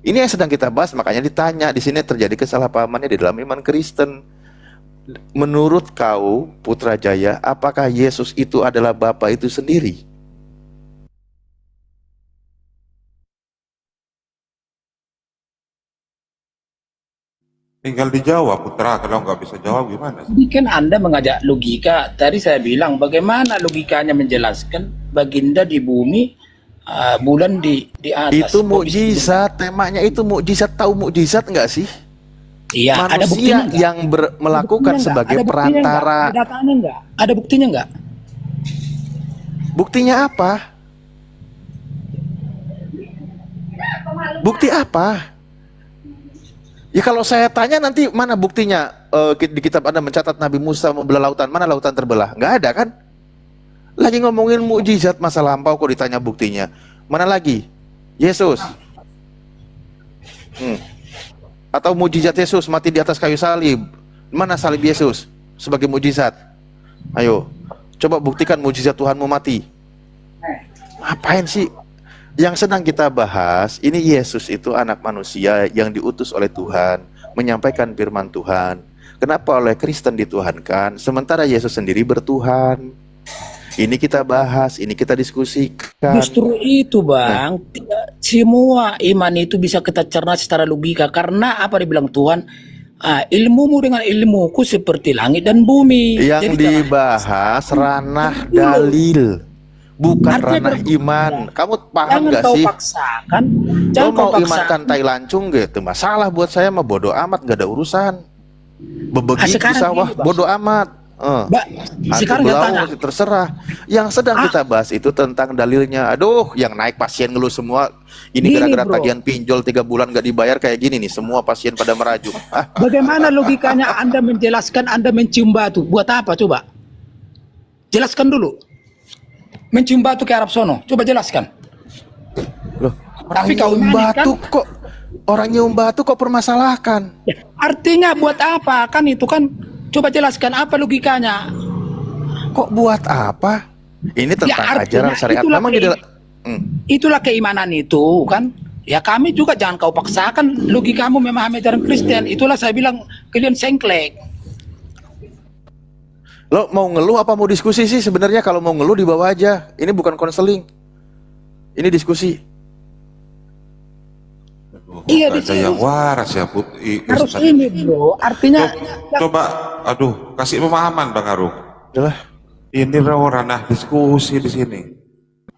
Ini yang sedang kita bahas, makanya ditanya di sini terjadi kesalahpahamannya di dalam iman Kristen. Menurut kau, Putrajaya, apakah Yesus itu adalah Bapa itu sendiri? Tinggal dijawab Putra, kalau nggak bisa jawab gimana? Jadi kan Anda mengajak logika. Tadi saya bilang bagaimana logikanya menjelaskan baginda di bumi, bulan di atas. Itu mukjizat, temanya itu mukjizat. Tahu mukjizat nggak sih? Iya, ada buktinya Manusia yang melakukan sebagai perantara. Ada datanya nggak? Ada buktinya nggak? Buktinya apa? Bukti apa? Ya kalau saya tanya nanti mana buktinya? Di kitab Anda mencatat Nabi Musa membelah lautan, mana lautan terbelah? Nggak ada kan? Lagi ngomongin mukjizat masa lampau kok ditanya buktinya. Mana lagi? Yesus. Atau mukjizat Yesus mati di atas kayu salib. Mana salib Yesus sebagai mukjizat? Ayo, coba buktikan mukjizat Tuhanmu mati. Ngapain sih? Yang sedang kita bahas, ini Yesus itu anak manusia yang diutus oleh Tuhan, menyampaikan firman Tuhan. Kenapa oleh Kristen dituhankan, sementara Yesus sendiri bertuhan? Ini kita bahas, ini kita diskusikan. Justru itu Bang, tidak semua iman itu bisa kita cerna secara logika. Karena apa dibilang Tuhan, ilmumu dengan ilmuku seperti langit dan bumi. Yang dibahas ranah dalil, bukan ranah iman. Kamu paham jangan gak kau sih? paksakan. Lo Jangan mau kau paksakan. imankan tai lancung gitu, masalah buat saya mah bodoh amat, gak ada urusan. Bebegitu sekarang sawah, gini, Bang. bodoh amat. Sekarang saya tanya. Terserah. Yang sedang kita bahas itu tentang dalilnya. Aduh, yang naik pasien ngeluh semua. Ini Gini, gara-gara bro. tagihan pinjol 3 bulan gak dibayar kayak gini nih. Semua pasien pada merajuk. Bagaimana logikanya Anda menjelaskan Anda mencium batu? Buat apa coba? Jelaskan dulu. Mencium batu ke Arab sono. Coba jelaskan. Loh, Tapi kau nyium imani, batu kan? kok. Orang nyium batu kok permasalahkan? Ya, artinya buat apa? Kan itu kan. Coba jelaskan apa logikanya. Kok buat apa? Ini tentang artinya ajaran syariat. itulah Memang itulah keimanan itu kan. Ya kami juga jangan kau paksakan logikamu memahami ajaran Kristen. Itulah saya bilang kalian sengklek. Lo mau ngeluh apa mau diskusi sih? Sebenarnya kalau mau ngeluh dibawa aja. Ini bukan konseling. Ini diskusi. Iya, Ada yang waras ya Put. Harus ini bro. Artinya Coba, aduh, kasih pemahaman Bang Aruf. Adalah. Ini ranah diskusi di sini.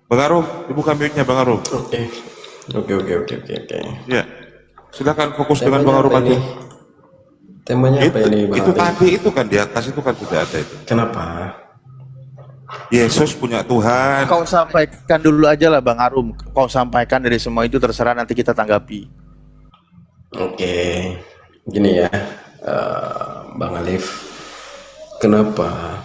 Bang Aruf, dibuka mute-nya Bang Aruf. Oke. Ya, silakan fokus dengan Temanya Bang Aruf apa aja. ini? Temanya apa ini Bang Itu Ali? tadi itu kan di atas itu kan sudah ada itu. Kenapa? Yesus punya Tuhan. Kau sampaikan dulu aja lah Bang Arum. Kau sampaikan dari semua itu terserah nanti kita tanggapi. Oke, gini ya, Bang Alif, kenapa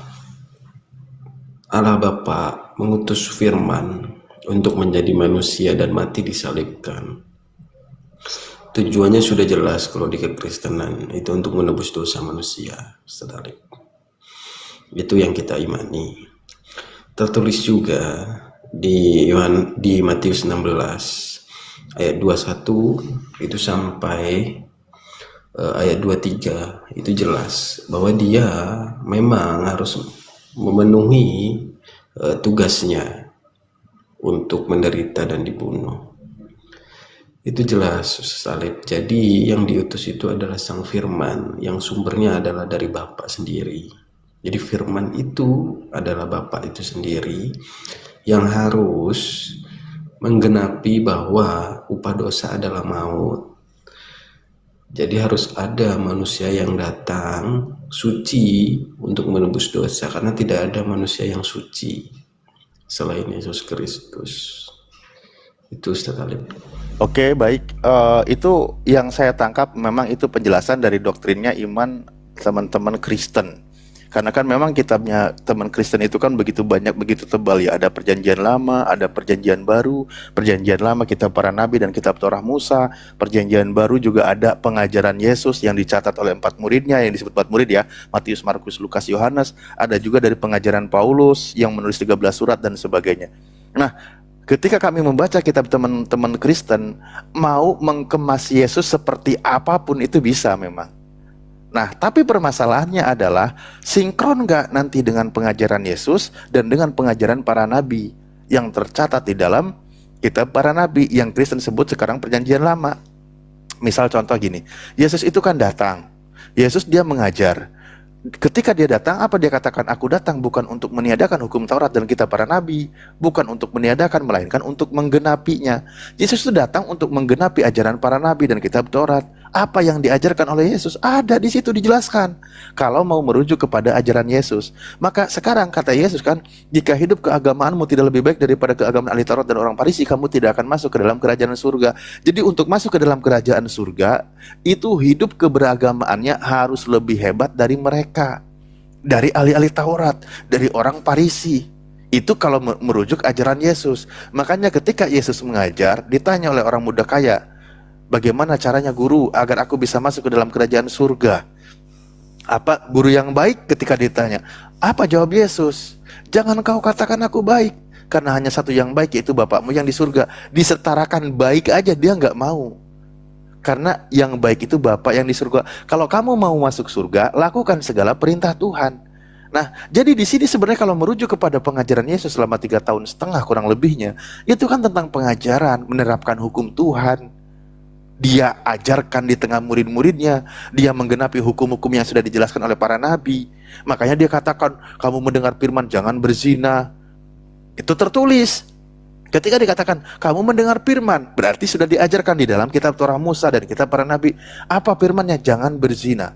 Allah Bapa mengutus Firman untuk menjadi manusia dan mati disalibkan? Tujuannya sudah jelas kalau di kekristenan itu untuk menebus dosa manusia, saudara. Itu yang kita imani. Tertulis juga di Matius 16 ayat 21 itu sampai ayat 23 itu jelas bahwa dia memang harus memenuhi tugasnya untuk menderita dan dibunuh. Itu jelas salib. Jadi yang diutus itu adalah Sang Firman yang sumbernya adalah dari Bapa sendiri. Jadi Firman itu adalah Bapa itu sendiri yang harus menggenapi bahwa upah dosa adalah maut. Jadi harus ada manusia yang datang suci untuk menebus dosa, karena tidak ada manusia yang suci selain Yesus Kristus. Itu Ustaz Alif. Oke, baik. Itu yang saya tangkap memang itu penjelasan dari doktrinnya iman teman-teman Kristen. Karena kan memang kitabnya teman Kristen itu kan begitu banyak, begitu tebal ya. Ada perjanjian lama, ada perjanjian baru. Perjanjian lama kitab para nabi dan kitab Torah Musa. Perjanjian baru juga ada pengajaran Yesus yang dicatat oleh 4 muridnya, yang disebut 4 murid ya, Matius, Markus, Lukas, Yohanes. Ada juga dari pengajaran Paulus yang menulis 13 surat dan sebagainya. Nah, ketika kami membaca kitab teman-teman Kristen, mau mengemas Yesus seperti apapun itu bisa memang. Nah, tapi permasalahannya adalah sinkron nggak nanti dengan pengajaran Yesus dan dengan pengajaran para nabi yang tercatat di dalam kitab para nabi yang Kristen sebut sekarang perjanjian lama. Misal contoh gini, Yesus itu kan datang. Yesus dia mengajar. Ketika dia datang, apa dia katakan? Aku datang bukan untuk meniadakan hukum Taurat dan kitab para nabi, bukan untuk meniadakan, melainkan untuk menggenapinya. Yesus itu datang untuk menggenapi ajaran para nabi dan kitab Taurat. Apa yang diajarkan oleh Yesus ada di situ dijelaskan. Kalau mau merujuk kepada ajaran Yesus, maka sekarang kata Yesus kan, jika hidup keagamaanmu tidak lebih baik daripada keagamaan ahli Taurat dan orang Farisi, kamu tidak akan masuk ke dalam kerajaan surga. Jadi untuk masuk ke dalam kerajaan surga, itu hidup keberagamaannya harus lebih hebat dari mereka, dari ahli-ahli Taurat, dari orang Farisi. Itu kalau merujuk ajaran Yesus. Makanya ketika Yesus mengajar, ditanya oleh orang muda kaya, bagaimana caranya guru agar aku bisa masuk ke dalam kerajaan surga? Apa guru yang baik? Ketika ditanya, apa jawab Yesus? Jangan kau katakan aku baik, karena hanya satu yang baik, yaitu Bapakmu yang di surga. Disetarakan baik aja dia nggak mau, karena yang baik itu Bapa yang di surga. Kalau kamu mau masuk surga, lakukan segala perintah Tuhan. Nah, jadi di sini sebenarnya kalau merujuk kepada pengajaran Yesus selama 3,5 tahun kurang lebihnya, itu kan tentang pengajaran, menerapkan hukum Tuhan. Dia ajarkan di tengah murid-muridnya, dia menggenapi hukum-hukum yang sudah dijelaskan oleh para nabi. Makanya dia katakan, kamu mendengar firman jangan berzina. Itu tertulis. Ketika dikatakan kamu mendengar firman, berarti sudah diajarkan di dalam kitab Torah Musa dan kitab para nabi. Apa firmannya? Jangan berzina.